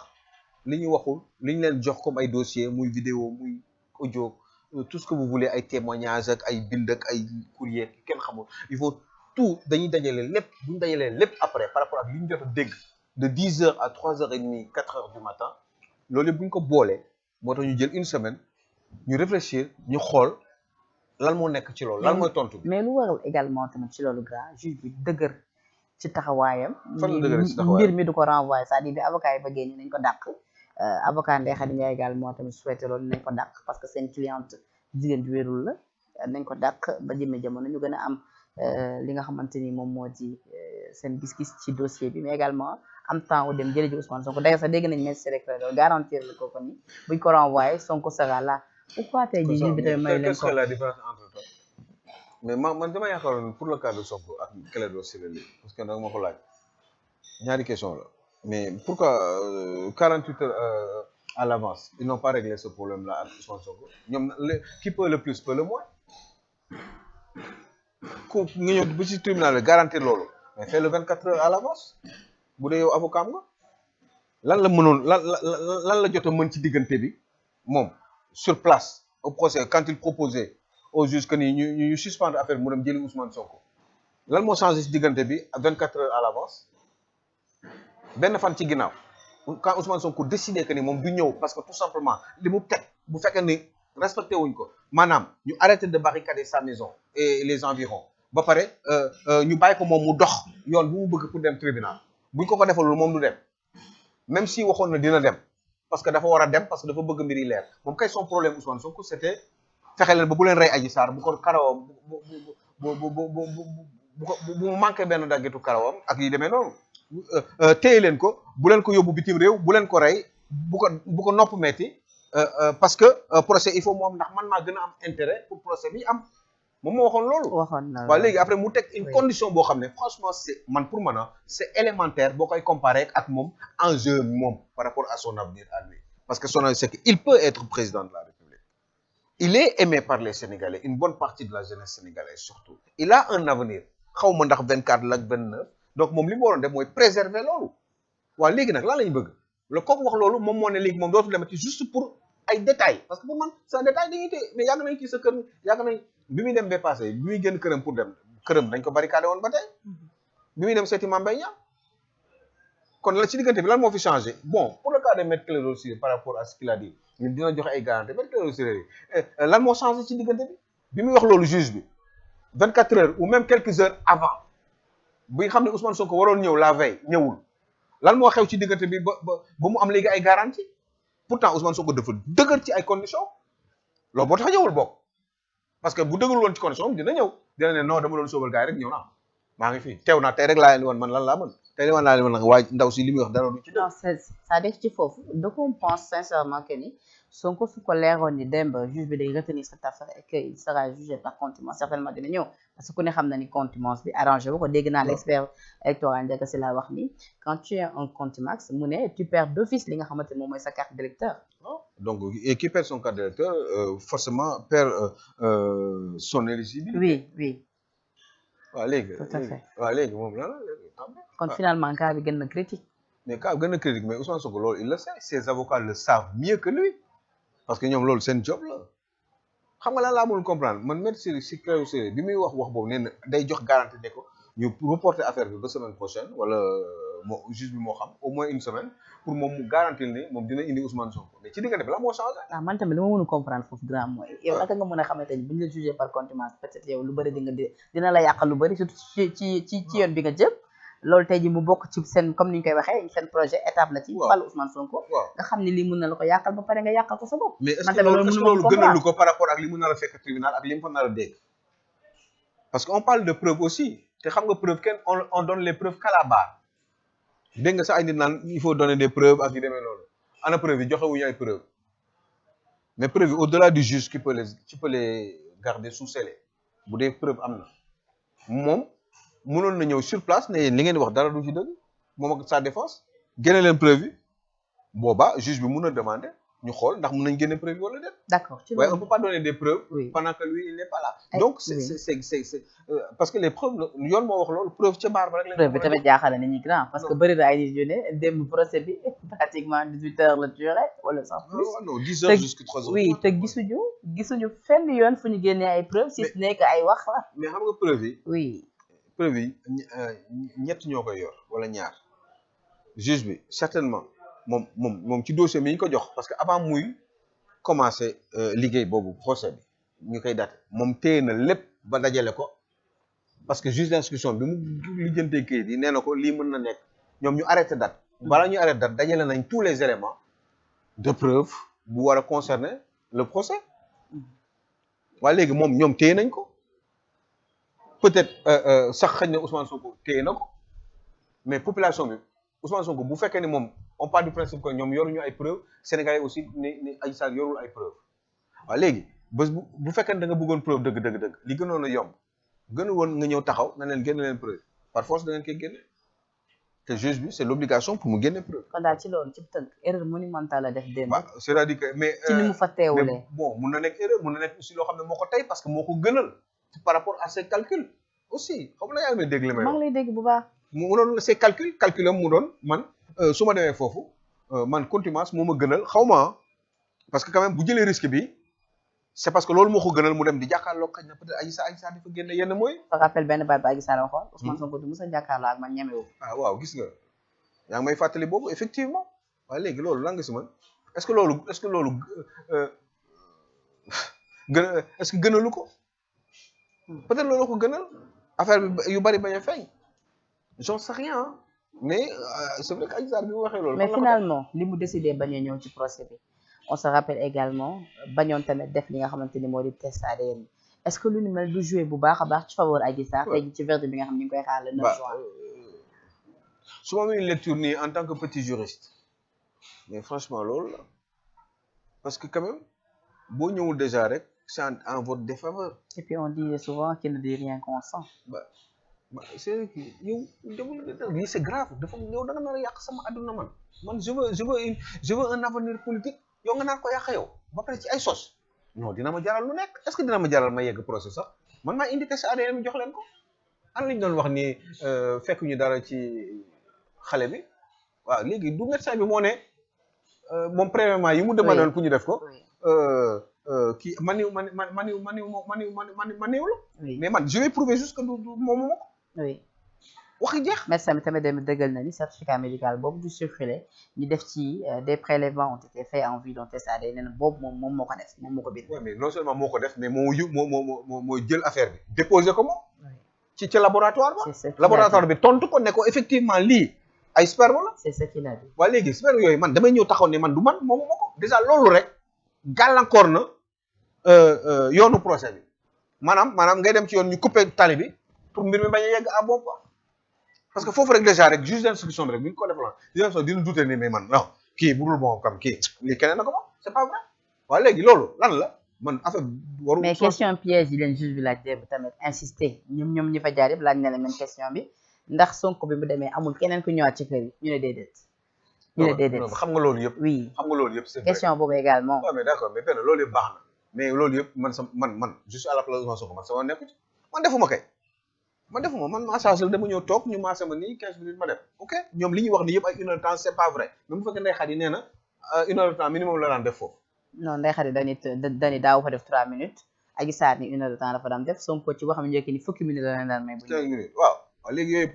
li ñu waxul li ñu leen jox comme ay dossiers muy vidéo muy audio tout ce que vous voulez ay témoignages ak ay bind ak ay courrier kenn xamul il faut tout dañuy dajale lépp bu ñu dajalee lépp après par rapport ak li ñu jot a dégg de 10h à 3h30 4h du matin loolu yëpp bu ñu ko boolee moo tax ñu jël une semaine ñu réfléchir ñu xool lan moo nekk ci loolu lan mooy tontu bi. mais lu waral également tamit ci loolu grand juge bi dëgër ci taxawaayam. fan la dëgër ci taxawaayam mbir mi du ko renvoyer c'est-à-dire bi avocat yi bëggee ni nañ ko dàq. avocat Ndeye Khady Ndiaye également tamit souhaité loolu nañ ko dàq parce que seen cliente jigéen ju wérul la nañ ko dàq ba jëmee jamono ñu gën a am li nga xamante ni moom moo di seen gis-gis ci dossier bi mais également am temps wu dem jëli ji Ousmane Sonko d'ailleurs sax dégg nañ ne Ciré Clédor garantir la ko ni buñ ko renvoyé Sonko sera là pourquoi tey jii juge bi tamit may leen ko. qu'est-ce que la différence entre toi mais man dama yaakaaroon pour le cas de Sonko ak Clédor Ciré Ly parce que nag ma ko laaj ñaari question la mais pourquoi 48 heures à l'avance ils n'ont pas réglé ce problème là ak Ousmane Sonko ñoom qui peut le plus peut le moins ku nga ñëw bu ci tribunal bi garantir loolu mais fais le 24 heures à l'avance bu dee yow avocat nga lan la mënoon lan la jot a mën ci diggante bi moom sur place au procès quand il proposait au juge que ni ñu suspendre affaire mu dem jëli Ousmane Sonko lan moo changé ci diggante bi à 24 heures à l'avance benn fan ci ginnaaw quand Ousmane Sonko décidé que ni moom du ñëw parce que tout simplement li mu teg bu fekkee ni respecté wuñ ko maanaam ñu arrêté de barricader sa maison et les environs ba pare ñu bàyyi ko moom mu dox yoon bu mu bëgg pour dem tribunal buñ ko defalul moom du dem même si waxoon na dina dem parce que dafa war a dem parce que dafa bëgg mbir yi leer moom kay son problème Ousmane Sonko c'était fexe leen ba bu leen rey Adji Sarr bu ko karawam bu mu manqué benn daggitu karawam ak yi demee noonu téye leen ko bu leen ko yóbbu bitim réew bu leen ko rey bu ko nopp metti parce que procès il faut mu am ndax man maa gën a am intérêt pour procès bi am moom moo waxoon loolu. waxoon na waaw léegi après mu teg une condition boo xam ne franchement c'est man pour man c'est élémentaire boo koy comparer ak moom enjeu moom par rapport à son avenir à lui parce que son avenir c'est que il peut être président de la République il est aimé par les Sénégalais une bonne partie de la jeunesse sénégalaise surtout il a un avenir xaw ma ndax 24 la ak 29 donc moom li mu waroon def mooy préserver loolu waaw léegi nag lan la ñu bëgg le kooku wax loolu moom moo ne léegi moom dootul demati juste pour ay détails parce que pour man c'est un détail dañuy téye mais yàgg nañ ci sa kër yàgg nañ bi muy dem ba passé bi muy génn këram pour dem këram dañ ko barricadé woon ba tey bi muy dem seeti Mame Mbaye Niang kon la ci diggante bi lan moo fi changé bon pour le cas de Maître Clédor Ciré par rapport à ce qu'il a dit ñun dina joxe ay garantie Maître Clédor Ciré lan moo changé ci diggante bi muy wax loolu juge bi 24 heures ou même quelques heures avant bi nga xam ne Ousmane Sonko waroon ñëw la veille ñëwul lan moo xew ci diggante bi ba mu am léegi ay garantie pourtant Ousmane Sonko dafa dëgër ci ay conditions loolu boo tax ñëwul bokk parce que bu dëgërul woon ci condition dina ñëw dina ne non dama doon sóobal gars yi rek ñëw naa maa ngi fii teew naa tey rek laa leen woon man lan laa mën tey li laa leen woon nag waaye ndaw si li muy wax dara du ci dëgg. non c'est-à-dire ci foofu donc on pense sincèrement que ni Sonko su ko leeroon ni démb juge bi day retenir cette affaire et que il sera jugé par contumace certainement dina ñëw parce que ku ne xam na ni contumace bi arrangé wu ko dégg naa l'expert électoral Ndiaga si la wax ni quand tu es en contumace mu ne tu perds d'office li nga xamante ni moom mooy sa carte d'électeur. donc et qui perd son carte d'électeur forcément perd son éligibilité. oui. waaw léegi tout à fait waaw léegi moom lan la kon finalement cas bi gën na critique. mais cas bi gën na critique mais Ousmane Sonko loolu il le sait ses avocats le savent mieux que lui parce que ñoom loolu seen job la xam nga lan laa mënul comprendre man Maître Ciré Clédor bi muy wax boobu nee na day jox garantie ne ko ñu reporter affaire bi ba semaine prochaine wala moo juge bi moo xam au moins une semaine pour moom mu garantir ni moom dina indi Ousmane Sonko mais ci diggante bi la moo changé. man tamit li ma mën a comprendre foofu grand mooy yow naka nga mën a xamante ni bu ñu la jugé par contumace peut-être yow lu bëri dina la yàqal lu bëri surtout ci yoon bi nga jëm loolu tey ji mu bokk ci seen comme ni ñu koy waxee seen projet étape la ci wàllu Ousmane Sonko. nga xam ni lii mën na la ko yàqal ba pare nga yàqal ko sa bopp. mais est-ce que loolu gënalu ko par rapport ak li mu nar a fekk tribunal ak li mu fa nar a dégg parce que on parle de preuve aussi te xam nga preuve kenn on donne les preuves qu'à la barre dégg nga sax ay nit naan il faut donner des preuves ak yu demee loolu ana preuve yi joxewuñu ay preuves mais preuve yi au-delà du juge qui peut les garder sous scellé bu dee preuve am na moom mënoon na ñëw sur place ne yéen li ngeen di wax dara du ci dëgg moom ak sa défense génne leen preuve yi boobaa juge bi mun a demander ñu xool ndax mën nañ génne preuve wala déet. d'accord ci waaye loolu on peut pas donner des preuves. oui pendant que lui il n'est pas là. donc c'est parce que les preuves yoon moo wax loolu preuve ca baar ba rek. preuve bi tamit jaaxal na nit ñi grand parce que bëri na ay nit yu ne démb procès bi pratiquement 18 heures la duré wala sax plus. non 10 heures jusqu'à 3 heures. oui te gisuñu fenn yoon fu ñu génnee ay preuves si ce n'est que ay wax la. mais xam nga preuve yi. oui preuve yi ñett ñoo koy yor wala ñaar juge bi certainement moom ci dossier mi ñu ko jox parce que avant muy commencer liggéey boobu procès bi ñu koy date moom téye na lépp ba dajale ko parce que juge d'instruction bi mu lijjantee kayit yi nee na ko lii mën na nekk ñoom ñu arrêté date balaa ñuy arrêté date dajale nañ tous les éléments de preuve bu war a concerner le procès waaye léegi moom ñoom téye nañ ko peut-être sax xëy na Ousmane Sonko téye na ko mais population bi Ousmane Sonko bu fekkee ni moom on part du principe que ñoom yoruñu ay preuves Sénégalais aussi ni Adji Sarr yorul ay preuves waaw léegi bés bu fekkee ne da nga bëggoon preuve dëgg li gënoon a yomb gënu woon nga ñëw taxaw na leen génne leen preuve par force da ngeen koy génne te juge bi c'est l'obligation pour mu génne preuve. kon daal ci loolu ci tënk erreur monumentale la def démb. waaw c'est-à-dire que mais. ci ni mu fa teewulee bon mun na nekk erreur mun na nekk aussi loo xam ne moo ko tey parce que moo ko gënal par rapport à ses calculs aussi xam nga yaa ngi may dégg li may wax. maa ngi lay dégg bu baax. mu doon ses calculam mu doon man su ma demee foofu man contumace moo ma gënal xaw ma parce que quand même bu jëlee risque bi c'est parce que loolu moo ko gënal mu dem di jàkkaarloo xëy na peut-être Adji Sarr dafa génne yenn mooy. sa rappel benn baat ba Adji Sarr waxoon. Ousmane Sonko du mos a jàkkaarloo ak man ñemewu. ah waaw gis nga yaa ngi may fàttali boobu effectivement waaye léegi loolu lan nga si man est-ce que loolu est-ce que gënalu ko peut-être loolu ko gënal affaire bi yu bari bañ a feeñ j'en sais rien mais c'est vrai que Adji Sarr bi mu waxee loolu. mais finalement li mu décidé bañ a ñëw ci procès bi. on se rappelle également bañoon tamit def li nga xamante ni moo di test ADN est-ce que lu ni mel du jouer bu baax a baax ci faveur Adji Sarr tey ci verdict bi nga xam ñu ngi koy xaar le 9 juin. su ma amee une lecture nii en tant que petit juriste mais franchement loolu la parce que quand même boo ñëwul déjà rek c'est en votre défaveur. et puis on dit souvent qu'il ne dit rien consent. c'est que yow lii c'est grave dafa yow da nga nar a yàq sama adduna man je veux un avenir politique. yow nga naan ko yàq yow ba pare ci ay sos non dina ma jaral lu nekk est-ce que dina ma jaral ma yegg procès sax man maa indi test ADN mi jox leen ko an lañ doon wax ni fekk ñu dara ci xale bi waaw léegi du médecin bi moo ne moom premièrement yi mu demandé woon pour ñu def ko kii maniw la mais man je vais prouver juste que du moom moo ko waxi jeex. médecin bi tamit dem dëggal na ni certificat médical boobu du circulé ñu def ci des prélèvements ont été faits en vue d'un test ADN nee na boobu moom moo ko def moom moo ko bind. oui mais non seulement moo ko def mais moo jël affaire bi déposé ko moom. ci laboratoire ba. laboratoire bi tontu ko ne ko effectivement lii ay sperme la. c'est ce qu'il a dit. waaye léegi sperme yooyu man damay ñëw taxaw ne man du man moom moo ko déjà loolu rek gàllankoor na yoonu procès bi maanaam ngay dem ci yoon ñu coupé tali bi pour mbir mi bañ a yegg à bon point. parce que foofu rek déjà rek juge d'instruction bi rek bu ñu ko defaloon juge d'instruction dina douter ni mais man non kii bu dul bon comme kii lii keneen na ko moom c'est pas vrai waaye léegi loolu lan la man affaire waru. mais question piège yi leen juge bi laaj démb tamit insister ñoom ñi fa jaar yëpp laaj na la même question bi ndax Sonko bi mu demee amul keneen ku ñëwaat ci kër yi ñu ne déedéet. xam nga loolu yëpp. oui xam nga loolu yëpp c'est vrai question boobu également. waaw mais d'accord mais benn loolu yëpp baax na mais loolu yëpp man je suis à la place de Sonko man sama nekku ci man defuma kay. man massage la dama ñëw toog ñu massé ma nii 15 minutes ma dem ok ñoom li ñuy wax ni yëpp ay 1 heure de temps c'est pas vrai même bu fekkee Ndeye Khady nee na 1 heure de temps minimum la daan def foofu. non Ndeye Khady dañuy daaw fa def 3 minutes Adji Sarr ni 1 heure de temps la fa daan def Sonko ci waxam njëkk ni fukki minutes la leen daan may. bu 15 minutes waaw léegi yooyu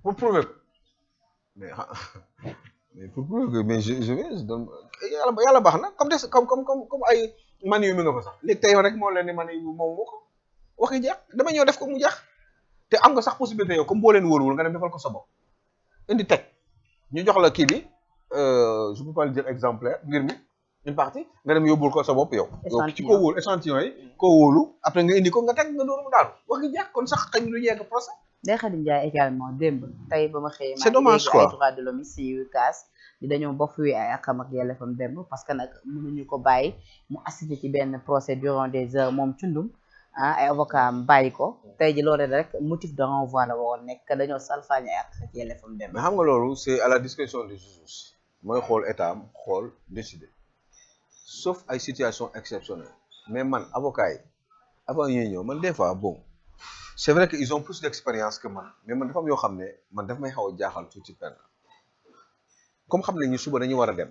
pour prouver ko mais pour prouver que mais je vais donc yàlla baax na comme ay man yu mi nga fa sax léegi tey rek moo leen ni man yu moom moo ko. waxi jeex dama ñëw def ko mu jeex te am nga sax possibilité yow comme boo leen wóorul nga dem defal ko sa bopp indi teg ñu jox la kii bi je peux pas le dire exemplaire mbir mi une partie nga dem yóbbul ko sa bopp yow. ci ko wóolu échantillon yi koo wóolu après nga indi ko nga teg nga door mu daal waxi jeex kon sax xëy du yegg procès. Ndeye Khady Ndiaye également démb tey ba ma xëyee. c'est dommage quoi ay droits de l'homme yu kaas di dañoo bafoué ay akam ak yelleefam démb parce que nag mënuñu ko bàyyi mu assister ci benn procès durant des heures moom cundum ay avocat am bàyyi ko tey ji loolu rek motif de renvoi la waroon nekk dañoo salfaañe ak yelleefam dem. mais xam nga loolu c'est à la discrétion du juge mooy xool état am xool décider sauf ay situation exceptionnelle mais man avocat yi avant ñuy ñëw man des fois bon c'est vrai que ils ont plus d'expérience que man mais man dafa am yoo xam ne man daf may xaw a jaaxal tuuti penn comme xam ne ñu suba dañu war a dem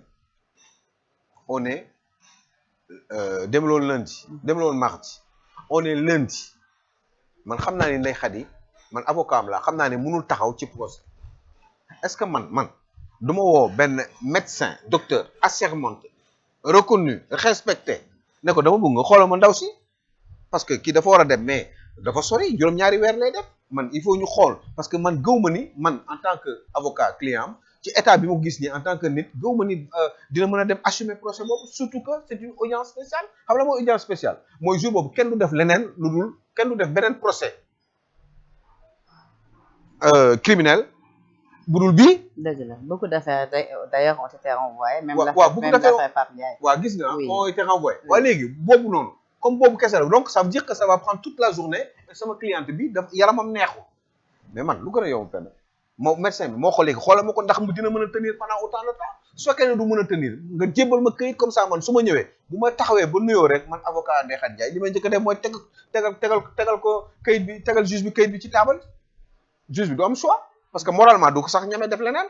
on est dem loon lundi dem loon mardi on est lundi man xam naa ne Ndeye Khady man avocat am laa xam naa ne mënul taxaw ci procès est-ce que man du ma woo benn médecin docteur assermenté reconnu respecté ne ko dama bëgg nga xoolal ma ndaw si parce que kii dafa war a dem mais dafa sori juróom-ñaari weer lay def man il faut ñu xool parce que man gëw ma ni man en tant que avocat client am ci état bi ma ko gis nii en tant que nit gëw ma ni dina mën a dem assumer procès boobu surtout que c'est une audience spéciale xam la mooy audience spéciale mooy jour boobu kenn du def leneen lu dul kenn du def beneen procès criminel bu dul bii. dëgg la beaucoup d'affaires d'ailleurs ont été renvoyées. même l'affaire Pape Ndiaye. waaw gis nga ont été renvoyées. waaw léegi boobu noonu comme boobu kese la donc ça veut dire que ça va prendre toute la journée et sama cliente bi daf yaramam neexu mais man lu gën a yomb fenn moo médecin bi moo xool léegi xoolal ma ko ndax mu dina mën a tenir pendant autant de temps su fekkee ne du mën a tenir nga jébbal ma këyit comme ça man su ma ñëwee bu ma taxawee ba nuyoo rek man avocat Ndeye Khady Ndiaye li may njëkk a def mooy tegal ko këyit bi tegal juge bi këyit bi ci taabal juge bi du am choix parce que moralement du ko sax ñemee def leneen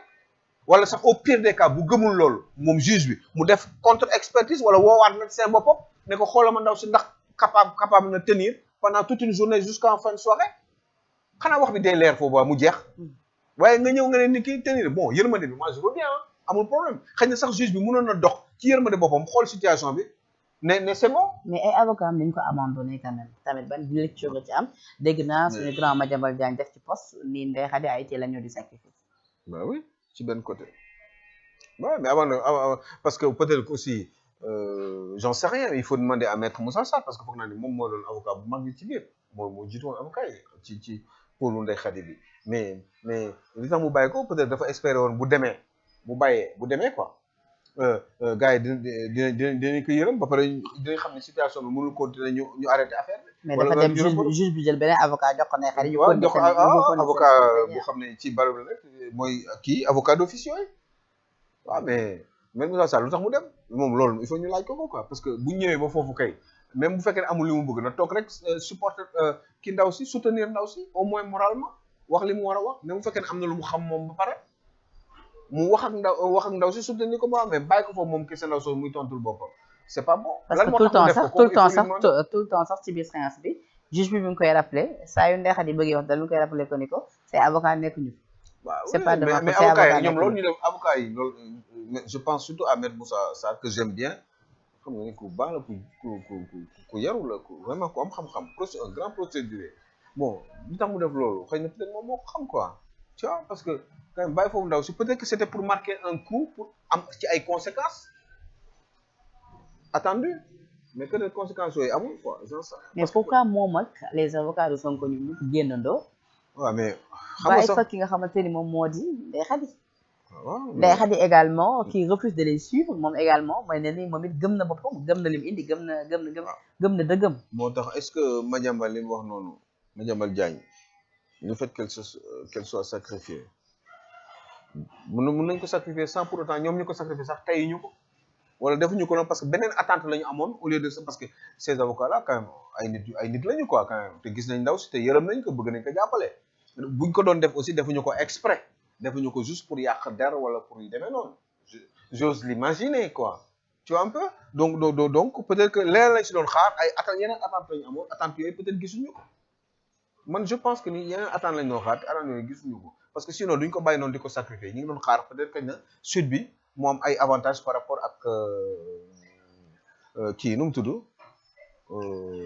wala sax au pire des cas bu gëmul loolu moom juge bi mu def contre expertise wala woowaat médecin boppam ne ko xoolal ma ndaw si ndax capable na tenir pendant toute une journée jusqu'en fin de soirée xanaa wax bi day leer foofu mu jeex waaye nga ñëw nga ne ni kii tenir bon yërmande bi moi je veux bien amul problème xëy na sax juge bi mënoon na dox ci yërmande boppam xool situation bi ne c'est bon. mais ay avocat am dañ ko abandonné quand même tamit ban lecture la ci am dégg naa suñu grand Madiambal Diagne def ci poste ni Ndeye Khady a été l'agneau du sacrifice. bah oui ci benn côté ouais mais avant parce que peut-être aussi j'en sais rien il faut demander à maître Moussa Sarr parce que foog naa ni moom moo doon avocat bu mag bi ci biir moo jiitu woon avocat yi ci pour lu Ndeye Khady bi mais li tax mu bàyyi ko peut-être dafa espérer woon bu demee quoi gars yi dinañ ko yërëm ba pare dinañ xam ne situation bi mënul continuer ñu arrêté affaire bi. mais dafa dem juge bi jël beneen avocat jox ko Ndeye Khady. jox ko avocat bu xam ne ci barab la rek mooy kii avocat d'office yooyu waaw mais Moussa Sarr lu tax mu dem moom loolu il faut ñu laaj ko quoi parce que bu ñëwee ba foofu kay même bu fekkee ne amul li mu bëgg na toog rek supporter ki ndaw si soutenir ndaw si au moins moralement wax li mu war a wax même bu fekkee ne am na lu mu xam moom ba pare mu wax ak ndaw si soutenir ko ba mais bàyyi ko foofu moom kese ndaw soosu muy tontul boppam c'est pas bon. parce que tout le temps sax ci biir séance bi juge bi mi ngi koy rappelé saa yu Ndeye Khady bëggee wax dal mi ngi koy rappelé ko ni ko c'est avocat nekkuñu. waaw c'est pas de mais avocat yi ñoom loolu ñu def avocat yi loolu je pense surtout à maître Moussa Sarr que j'aime bien xam nga ni ku baax la ku yaru la ku vraiment ku am xam-xam un grand procédurier bon li tax mu def loolu xëy na peut-être moom moo ko xam quoi tu vois parce que quand même bàyyi foofu ndaw si peut-être que c'était pour marquer un coup pour am ci ay conséquences attendues mais que les conséquences yooyu amul quoi mais pourquoi moom ak les avocats de Sonko ñu ñëpp génnandoo. waaw mais xam nga sax ki nga xamante ni moom moo di Ndeye Khady. waaw Ndeye Khady également qui refuse de les suivre moom également mooy ne ni moom it gëm na boppam gëm na lim indi gëm na dëggam. moo tax est-ce que Madiambal li mu wax noonu Madiambal Diagne le fait qu'elle soit sacrifiée mën nañ ko sacrifier sans pour autant ñoom ñu ko sacrifier sax tey ñu ko wala defuñu ko noonu parce que beneen attente la ñu amoon au lieu de ça parce que ces avocats là quand même ay nit lañu quoi quand même te gis nañ ndaw si te yërëm nañ ko bëgg nañ ko jàppale. buñ ko doon def aussi defuñu ko exprès defuñu ko juste pour yàq der wala pour yu demee noonu j'ose l'imaginer quoi tu vois un peu donc peut-être que leer lañ si doon xaar ay yeneen attentes lañu amoon attentes yooyu peut-être gisuñu ko man je pense que ni yeneen attentes lañ doon xaar te attentes yooyu gisuñu ko parce que sinon duñ ko bàyyi noonu di ko sacrifier ñu ngi doon xaar peut-être que na suite bi mu am ay avantages par rapport ak kii nu mu tudd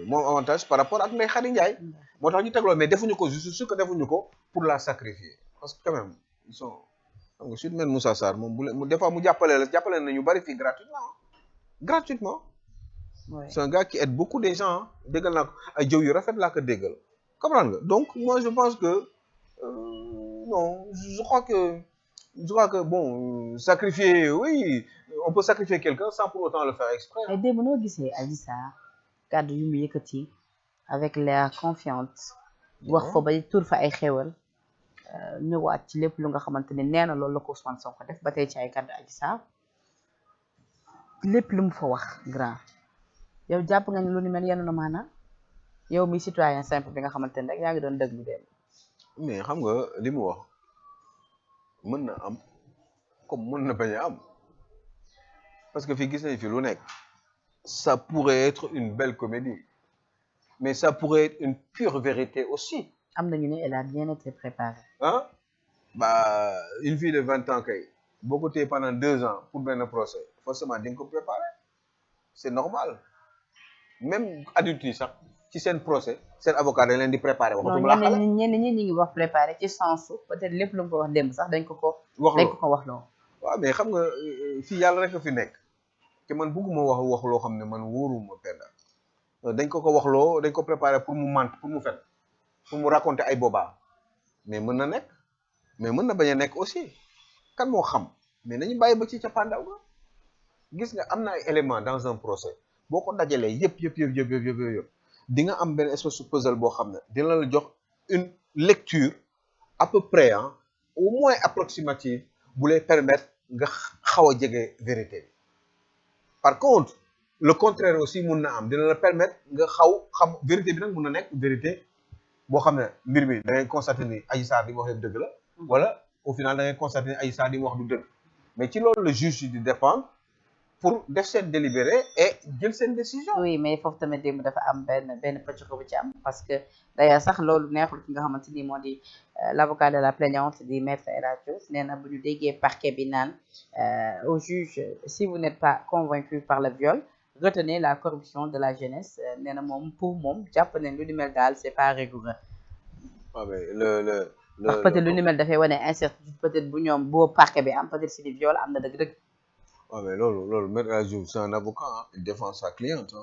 moom avantage par rapport ak Ndeye Khady Ndiaye moo tax ñu tegloo mais defuñu ko juste ce que defuñu ko pour la sacrifier parce que quand même ils sont xam nga surtout même Moussa Sarr moom bu des fois mu jàppale na ñu bari fii gratuitement c'est un gars qui aide beaucoup des gens déggal naa ko ay jëw yu rafet laa ko déggal comprendre nga donc moi je pense que non je crois que bon sacrifier oui on peut sacrifier quelqu'un sans pour autant le faire exprès. ay démb noo gisee Adji Sarr kàddu yu mu yëkkati avec l'air confiante wax ko ba tur fa ay xéwal ñëwaat ci lépp lu nga xamante ni nee na loolu la ko Ousmane Sonko def ba tey ci ay kàddu Adji Sarr lépp lu mu fa wax grand yow jàpp nga ni lu ni mel yenu na maanaam yow mi citoyen simple bi nga xamante ni rek yaa ngi doon déglu dem mais xam nga li mu wax mën na am comme mën na bañ a am parce que fii gis nañ fi lu nekk ça pourrait être une belle comédie mais ça pourrait être une pure vérité aussi am nañu ne elle a bien été préparée ah bah une fille de 20 ans kay boo ko téye pendant 2 ans pour benn procès forcément di nga ko préparer c'est normal même adulte yi sax ci seen procès seen avocat dañ leen di préparer waxatuma la xale ñenn ñi ñu ngi wax préparé ci sensu peut-être lépp lu mu ko wax démb sax dañ ko ko wax loo waaw mais xam nga fii yàlla rek a fi nekk te man bëgguma wax loo xam ne man wóoruma Penda dañ ko wax loo dañ ko préparer pour mu ment pour mu fen pour mu raconter ay boobaa mais mën na nekk mais mën na bañ a nekk aussi kan moo xam mais nañu bàyyi ba ci cappaandaw ga gis nga am na ay éléments dans un procès boo ko dajalee yëpp di nga am benn espèce de puzzle boo xam ne dina la jox une lecture à peu près au moins approximative bu lay permettre nga xaw a jege vérité bi par contre le contraire aussi mun na am dina la permettre nga xaw xam vérité bi nag mun na nekk vérité boo xam ne mbir mi da ngay constater ni Adji Sarr di wax yëpp dëgg la wala au final da ngay constater ni Adji Sarr di wax du dëgg mais ci loolu le juge di dépendre pour def seen délibéré et jël seen décision. oui mais foofu tamit démb dafa am benn pëcc bu ci am parce que d'ailleurs sax loolu neexul ki nga xamante ni moo di l'avocat de la plaignante di maître El Hadji Diouf nee na bu ñu déggee parquet bi naan au juge si vous n'êtes pas convaincu par le viol retenez la corruption de la jeunesse nee na moom pour moom jàpp nañ lu ni mel daal c'est pas rigoureux. waaw mais ndax peut-être lu ni mel dafay wane incertitude peut-être bu ñoom boo parquet bi am peut-être si di viol am na dëgg-dëgg. waaw mais loolu maître El Hadji Diouf c'est un avocat il défend sa cliente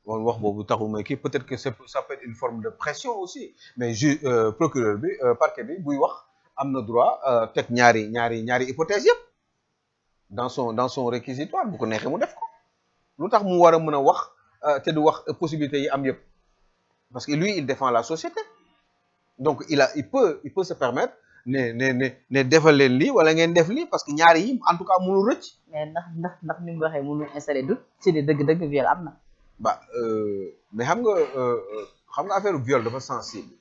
moom wax boobu taxul may kii peut-être que ça peut être une forme de pression aussi mais procureur bi parquet bi buy wax am na droit teg ñaari hypothèse yëpp dans son réquisitoire bu ko neexee mu def ko lu tax mu war a mën a wax te du wax possibilités yi am yëpp parce que lui il défend la société donc il peut se permettre ne defal leen lii wala ngeen def lii parce que ñaari yi en tout cas mënul rëcc. mais ndax ni mu waxee mënul installer doute ci ne dëgg-dëgg viol am na. mais xam nga affaire viol dafa sensible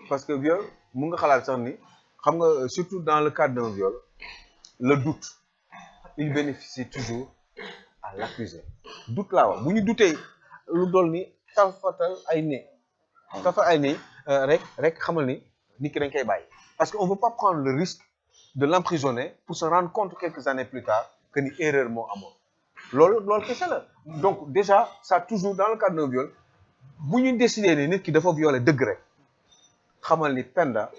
parce que viol mun nga xalaat sax ni xam nga surtout dans le cadre d'un viol le doute il bénéficie toujours à l'accusé doute laa wax bu ñu dutee lu dool ni tafatal ay ne rek xamal ni nit ki dañ koy bàyyi. Parce qu'on ne veut pas prendre le risque de l'emprisonner pour se rendre compte quelques années plus tard que ni erreur moo amoon loolu kese la donc déjà ça toujours dans le cadre d'un viol bu ñu décider ne nit ki dafa violer dëgg rek xamal ni Penda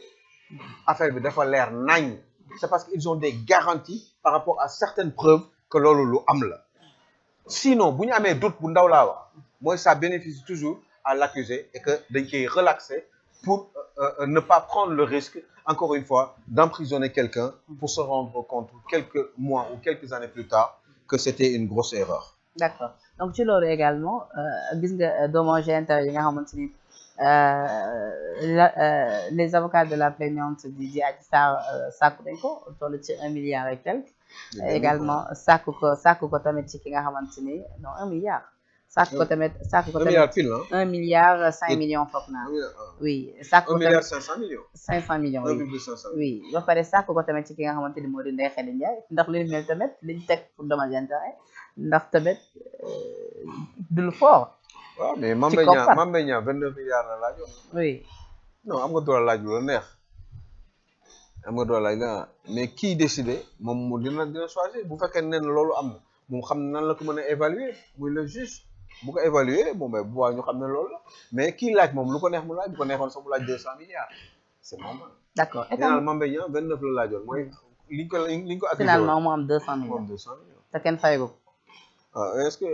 affaire bi dafa leer nañ c'est parce qu'ils ont des garanties par rapport à certaines preuves que loolu lu am la sinon bu ñu amee doute bu ndaw laa wax mooy ça bénéficie toujours à l'accusé et que dañ koy relaxer pour ne pas prendre le risque encore une fois d'emprisonner quelqu'un pour se rendre compte quelques mois ou quelques années plus tard que c'était une grosse erreur. D'accord donc ci loolu également gis nga dommages et intérêts yi nga xamante ni les avocats de la plaignante di Adji Sarr sàkku dañ ko toll ci 1 milliard et quelque également sàkku ko tamit ci ki nga xamante ni non 1 milliard sàkk ko tamit 1 milliard 5 millions foog naa oui sàkk ko tamit 500 millions 500 millions oui ba pare sàkk ko tamit ci ki nga xamante ni moo di Ndeye Khady Ndiaye ndax li mel tamit liñ teg pour dommage intérêt ndax tamit du lu fort waaw mais Mame Mbaye Niang 29 milliards la laajoon oui non am nga droit laaj lu la neex am nga droit laaj la mais kii décidé moom mu dina choisir bu fekkee ne loolu am na moom xam nan la ko mën a évaluer muy le juge bu ko évaluer bon ben bu waa ñu xam ne loolu la mais kii laaj moom lu ko neex mu laaj bu ko neexoon sax mu laaj 200 milliards c'est normal. D'accord état Mame Mbaye Niang 29 la laajoon mooy liñ ko accusé finalement mu am 200 millions te kenn fay ko. Est-ce que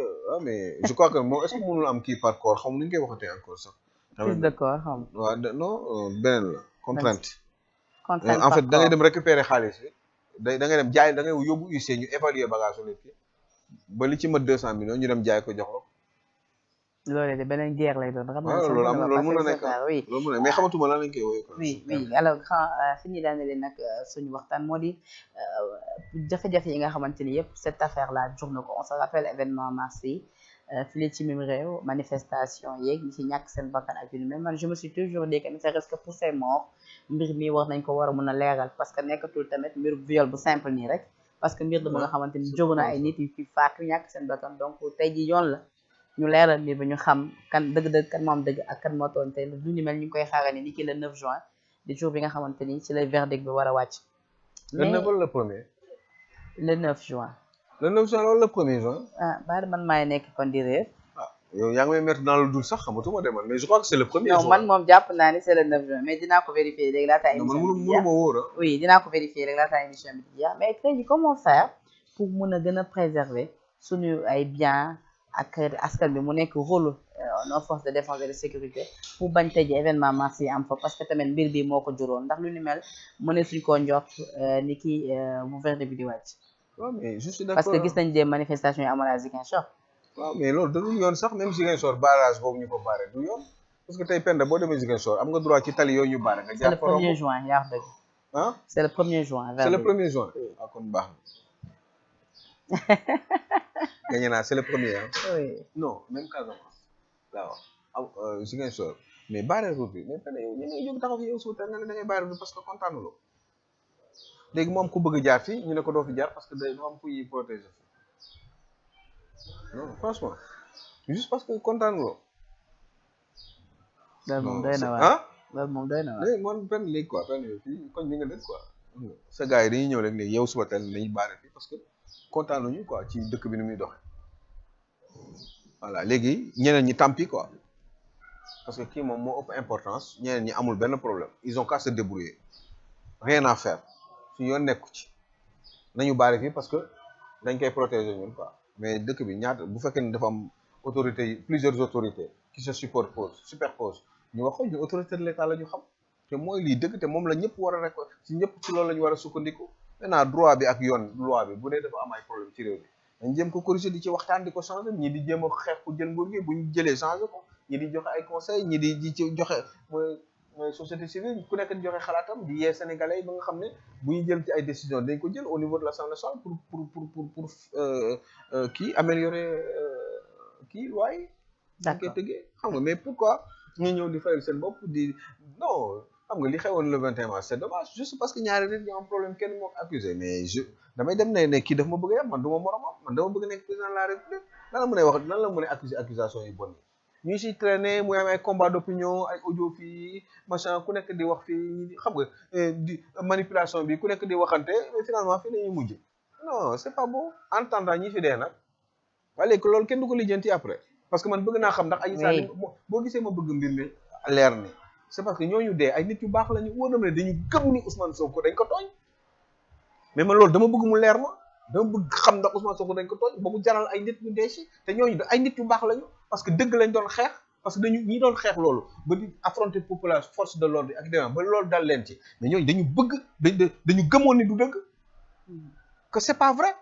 mais je crois que moom est-ce que mënul am kii par corps xam nu ñu koy waxatee encore sax. plus de corps xam nga. waaw non beneen la contrainte. contrainte en fait da ngay dem récupérer xaalis bi da ngay dem jaay da ngay yóbbu huissier ñu évaluer bagage nit ki ba li ci mat 200 millions ñu dem jaay ko jox la loolu de beneen guerre lay doon xam waaw nañ sax loolu mën am na ma loolu mën na passer nekk sa frère oui loolu mën na mais xamatuma lan lañ koy woowee quoi. oui oui alors grand fi ñu daanele nag suñu waxtaan moo di jafe-jafe yi nga xamante ni yëpp cette affaire là jur na ko on se rappelle événement mars yi fii ci même réew manifestation yeeg ñi ci ñàkk seen bakkan ak yu ni mel man je me suis toujours dit que ne c'est que pour ces morts mbir mi war nañ ko war a mën a leeral parce que nekkatul tamit mbir viol bu simple nii rek parce que mbir la ba nga xamante ni jóg na ay nit yu ci faatu ñàkk seen bakkan donc tey ji yoon la ñu leeral mbir bi ñu xam kan dëgg-dëgg kan moom dëgg ak kan moo tooñ tey lu ni mel ñu ngi koy xaarani ni ki le 9 juin di jour bi nga xamante ni ci lay verdict bi war a wàcc le 9 wala le premier. le 9 juin. le 9 juin wala le 1er juin. ah baal man maay nekk kon di réer. ah yow yaa ngi may mettre dans le doute sax xamatuma de man mais je crois que c'est le 1er juin. non man moom jàpp naa ni c'est le 9 juin mais dinaa ko vérifier léegi laataa émission bi di jeex mënuma wóor oui dinaa ko vérifier léegi laataa émission bi di jeex mais tey jii comment faire pour mun a gën a préserver suñu ay biens ak askan bi mu nekk rôle nos forces de défense et de sécurité pour bañ tey ji événement mars yi am fa parce que tamit mbir bi moo ko juróon ndax lu ni mel mu ne suñ koo njort ni ki bu verdict bi di wàcc. waaw mais je suis d'accord parce que gis nañ des manifestations yi amoon à Ziguinchor. waaw mais loolu dañu yoon sax même Ziguinchor barrage boobu ñu ko barré du yoon parce que tey Penda boo demee Ziguinchor am nga droit ci tali yooyu ñu barré nga jaar c'est le 1er juin yaa dëgg. ah c'est le 1er juin. c'est le 1er juin ah kon baax na. gañe naa c'est le 1er ah. oui non même Casamance laa wax aw Ziguinchor mais barré route bi mais Penda yow ñu ngi jóg taxaw fi yow suuta nga ne da ngay barré route parce que kontaanuloo léegi moom ku bëgg jaar fii ñu ne ko doo fi jaar parce que day am kuy protéger non franchement juste parce que kontaanuloo. loolu moom doy na waar ah loolu moom doy na waar. léegi man benn léegi quoi benn fii koñ bi nga dëkk quoi sa gars yi dañuy ñëw rek léegi yow suba teel dañuy baare fii parce que kontaanuñu quoi ci dëkk bi ni muy doxe voilà léegi ñeneen ñi tampi quoi parce que kii moom moo ëpp importance ñeneen ñi amul benn problème ils ont qu'à se débrouiller rien à faire suñu yoon nekku ci nañu baare fii parce que dañ koy protéger ñun quoi mais dëkk bi ñaata bu fekkee ne dafa am autorités yi plusieurs autorités qui se superposent ñu wax ko ñu autorité de l'état la ñu xam te mooy lii dëgg te moom la ñëpp war a rek ci ñëpp ci loolu la ñu war a sukkandiku maintenant droit bi ak yoon loi bi bu dee dafa am ay problème ci réew mi dañ jéem ko corriger di ci waxtaan di ko changer ñi di jéem a xeex ku jël nguur gi bu ñu jëlee changer ko ñi di joxe ay conseils ñi di ci joxe mooy société civile ku nekk di joxe xalaatam di yee sénégalais yi ba nga xam ne bu ñu jël ci ay décisions dañ ko jël au niveau de l'Assemblée nationale pour kii améliorer kii loi yi. d'accord tëggee xam nga mais pourquoi ñu ñëw di fayal seen bopp di non xam nga li xewoon le 21 mars c'est dommage juste parce que ñaari nit ñoo am problème kenn moo accusé mais damay dem ne kii daf ma bëgg a yem man du ma moromam man dama bëgg nekk président de la république lan la mën a wax lan la mën a accuser accusation yu bon yi ñu si traîner muy am ay combat d'opinion ay audio fii machin ku nekk di wax fii xam nga di manipulation bi ku nekk di waxante mais finalement fii lañuy mujj non c'est pas bon en attendant ñi fi dee nag waaye léegi loolu kenn du ko lijjanti après parce que man bëgg naa xam ndax Adji Sarr boo gisee ma bëgg mbir mi leer ni c'est parce que ñooñu dee ay nit yu baax lañu wóor na ma ne dañu gëm ni Ousmane Sonko dañ ko tooñ mais man loolu dama bëgg mu leer ma dama bëgg xam ndax Ousmane Sonko dañ ko tooñ ba mu jaral ay nit ñu dee ci te ñooñu ay nit yu baax lañu parce que dëgg lañ doon xeex parce que dañu ñi doon xeex loolu ba di affronter population force de l'ordre ak demee ba loolu dal leen ci mais ñooñu dañu bëgg dañu gëmoon ni du dëgg que c'est pas vrai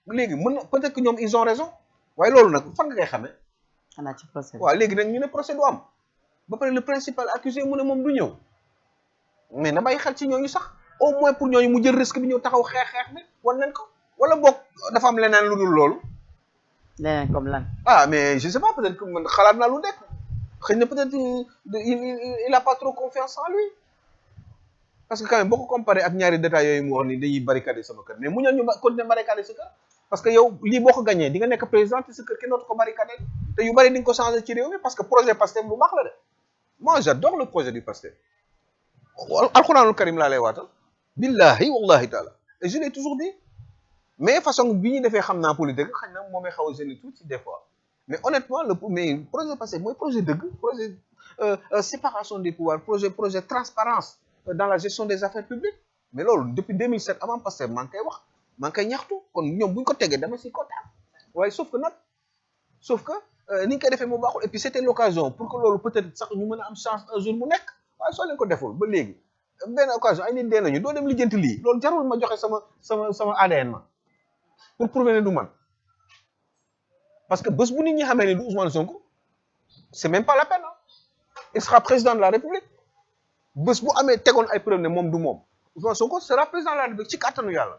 léegi mën na peut-être que ñoom ils ont raison waaye loolu nag fan nga koy xamee. xanaa ci procès waaw léegi nag ñu ne procès du am ba pare le principal accusé mu ne moom du ñëw mais na bàyyi xel ci ñooñu sax au moins pour ñooñu mu jël risque bi ñëw taxaw xeex bi wan leen ko wala boog dafa am leneen lu dul loolu. leneen comme lan. ah mais je sais pas peut-être que man xalaat naa lu nekk xëy na peut-être il a pas trop confiance en lui parce que quand même boo ko comparé ak ñaari détails yooyu mu wax ni dañuy barricader sama kër mais mu ñëw ñu continuer barricader sa kër. parce que yow lii boo ko gagné di nga nekk président te sa kër kenn dootu ko barricadé te yu bari di nga ko changé ci réew mi parce que projet Pastef lu baax la de moi j'adore le projet du Pastef alxuraanul karim laa lay waatal billahi wallahi taala et je l'ai toujours dit mais façon bi ñuy defee xam naa politique xëy na moomay xaw a gêner tuuti des fois mais honnêtement mais projet Pastef mooy projet dëgg projet séparation des pouvoirs projet transparence dans la gestion des affaires publiques mais loolu depuis 2007 avant Pastef maa ngi koy wax maa ngi koy ñaxtu kon ñoom bu ñu ko tegee dama si kontaan waaye sauf que ni ñu koy defee moo baaxul et puis c'était l'occasion pour que loolu peut-être sax ñu mën a am chance un jour mu nekk waaye soo leen ko deful ba léegi benn occasion ay nit dee nañu doo dem lijjanti lii loolu jarul ma joxe sama ADN ma pour prouver ne du man parce que bés bu nit ñi xamee ne du Ousmane Sonko c'est même pas la peine hein. Il sera président de la République bés bu amee tegoon ay preuve ne moom du moom Ousmane Sonko sera président de la République ci kàttanu yàlla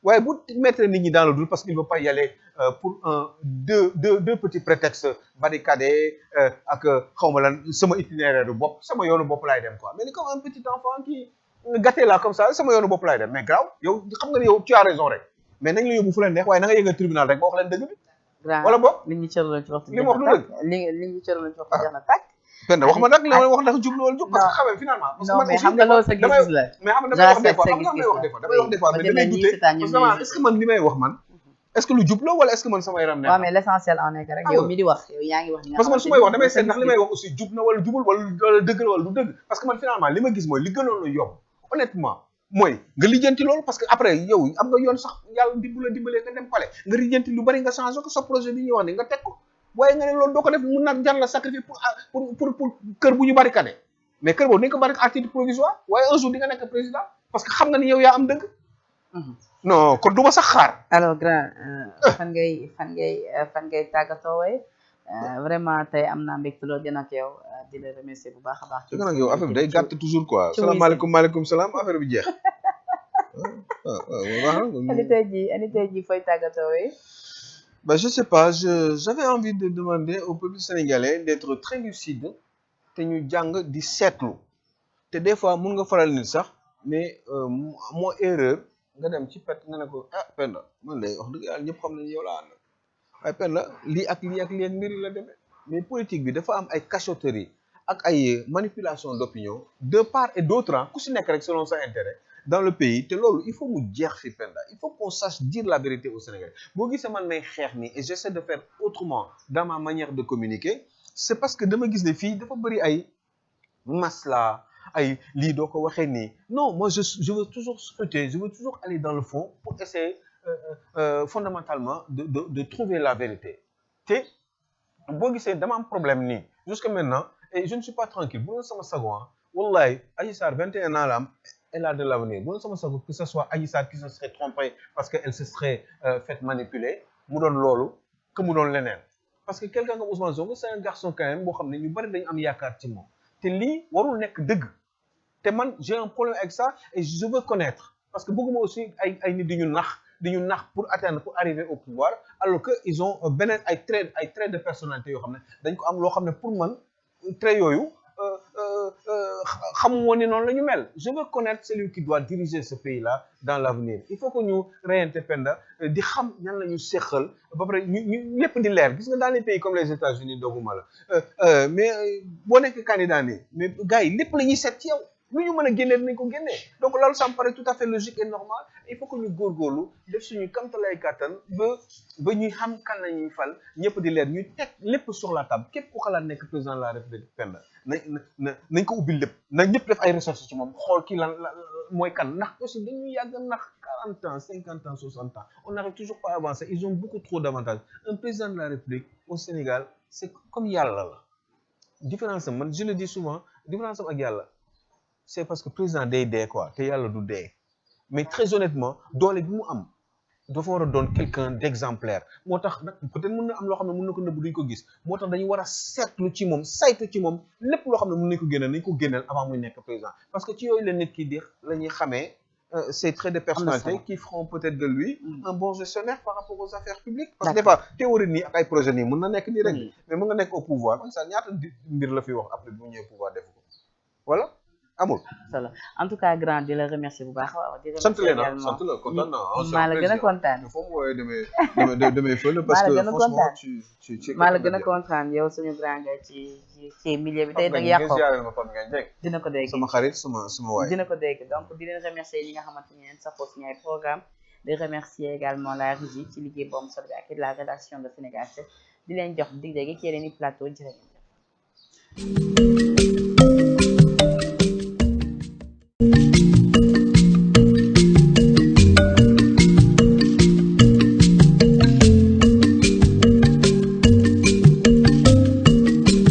waaye bu mettre nit ñi dans le doute parce qu'il ne veut pas y aller pour deux petits prétextes barricadés ak xawma lan sama itinéraire du bopp sama yoonu bopp laay dem quoi mais ni comme un petit enfant qui gâté là comme ça sama yoonu bopp laay dem mais grave yow xam nga ne yow tu as raison rek mais nañ la yóbbu fu leen neex waaye na nga yëgal tribunal rek ba wax leen dëgg bi wala boog li ñu cëraloon ci waxtu li mu wax du dëgg li ñu cëraloon ci waxtu jeex na tàkk Penda wax ma nag li ma wax ndax jublu wala jub parce que xamee finalement parce que non mais xam nga loolu sa gis-gis la mais xam nga damay wax des fois xam nga damay wax des fois mais damay douter parce que est-ce que man li may wax man est-ce que lu jub la wala est-ce que man sama yaram neex waaw mais l'essentiel en est que rek yow mi di wax yow yaa ngi wax parce que man su may wax damay seet ndax li may wax aussi jub na wala jubul wala dëgg la wala du dëgg parce que man finalement li ma gis mooy li gënoon la yomb honnêtement mooy nga lijjanti loolu parce que après yow am nga yoon sax yàlla dimbalee nga dem pale nga lijjanti lu bari nga changé ko sa projet bi ñuy wax ni nga teg ko waaye nga ne loolu doo ko def mun na jar la sacrifice pour kër bu ñu barricadé mais kër boobu dañ ko barricadé à titre provisoire waaye un jour di nga nekk président parce que xam nga ni yow yaa am dëgg non kon du ma sax xaar alors grand fan ngay tàggatoo way vraiment tey am naa mbégte loolu dina ak yow di la remercier bu baax a baax ci ak yow affaire bi day gàtt toujours quoi salaamaaleykum maaleykum salaam affaire bi jeex ani tey ji fooy tàggatoo way Ben, je sais pas, j'avais envie de demander au peuple sénégalais d'être très lucide te ñu jàng di seetlu te des fois mun nga faral nit sax mais moo erreur nga dem ci pet nga ne ko ah Penda man de wax dëgg yàlla ñëpp xam nañu yow laa ànd waaye Penda lii ak mbir yi la demee mais politique bi dafa am ay cachotterie ak ay manipulation d'opinion de part et d'autre ku si nekk rek selon sa intérêt dans le pays te loolu il faut mu jeex fi Penda il faut qu'on sache dire la vérité au Sénégal boo gisee man may xeex nii et j'essaie de faire autrement dans ma manière de communiquer c'est parce que dama gis ne fii dafa bëri ay masla ay lii doo ko waxee nii non moi je veux toujours scruter je veux toujours aller dans le fond pour essayer fondamentalement de trouver la vérité te boo gisee dama am problème nii jusqu'à maintenant et je ne suis pas tranquille bu doon sama sago wallahi Adji Sarr 21 ans la am elle a de l'avenir bu doon sama sago que ce soit Adji Sarr qui se serait trompée parce que elle se serait fait manipuler mu doon loolu que mu doon leneen parce que quelqu'un comme Ousmane Sonko c'est un garçon quand même boo xam ne ñu bari dañu am yaakaar ci moom te lii warul nekk dëgg te man j'ai un problème avec ça et je veux connaître parce que bëgguma aussi ay nit di ñu nax pour atteindre pour arriver au pouvoir alors que ils ont beneen ay traits de personnalité yoo xam ne dañ ko am loo xam ne pour man traits yooyu xamu woon ni noonu la ñu mel je veux connaître celui qui doit diriger ce pays-là dans l'avenir il faut que ñu reyante Penda di xam ñan la ñu séqal ba pare ñu lépp di leer gis nga dans les pays comme les États-Unis dooguma la mais boo nekk candidat nii mais gars yi lépp la ñuy seet ci yow lu ñu mën a génnee dinañ ko génnee donc loolu ça me paraît tout à fait logique et normal il faut que ñu góorgóorlu def suñu kamtalay kàttan ba ñuy xam kan la ñuy fal ñëpp di leer ñuy teg lépp sur la table képp ku xalaat nekk président de la République Penda nañ ko ubbi lépp na ñëpp def ay recherche ci moom xool kii lan mooy kan ndax aussi dañuy yàgg ndax 40 ans 50 ans 60 ans on n'arrive toujours pas à avancer ils ont beaucoup trop d'avantages un président de la République au Sénégal c'est comme yàlla la différence am man je le dis souvent différence am ak yàlla c'est parce que président day dee quoi te yàlla du dee mais très honnêtement doole bi mu am dafa war a doon quelqu'un d'exemplaire moo tax nag peut-être mën na am loo xam ne mën na ko nëbb duñ ko gis moo tax dañu war a seetlu ci moom saytu ci moom lépp loo xam ne mën nañ ko génneel nañ ko génneel avant muy nekk président parce que ci yooyu la nit ki di la ñuy xamee ces traits de personnalité qui feront peut-être de lui un bon gestionnaire par rapport aux affaires publiques parce que des fois théorie nii ak ay projet nii mën na nekk nii rek mais mën nga nekk au pouvoir comme ça ñaata mbir la fi wax après bu ñëwee pouvoir def ko voilà amul solo en tout cas grand di la remercier bu baax waaw di sant leen sant la kontaan naa maa la gën a kontaan foo mu woowee demee fële parce que franchement tu maa la gën a kontaan yow suñu grand nga ci milieu bi tey nag yàqoo dina ko dégg sama xarit sama waay dina ko dégg donc di leen remercier ñi nga xamante ni leen safoo suñu ay programme di remercier également la régie ci liggéey boobu solo bi ak la rédaction de Sénégal 7 di leen jox dig léegi ci yeneen i plateau jërëjëf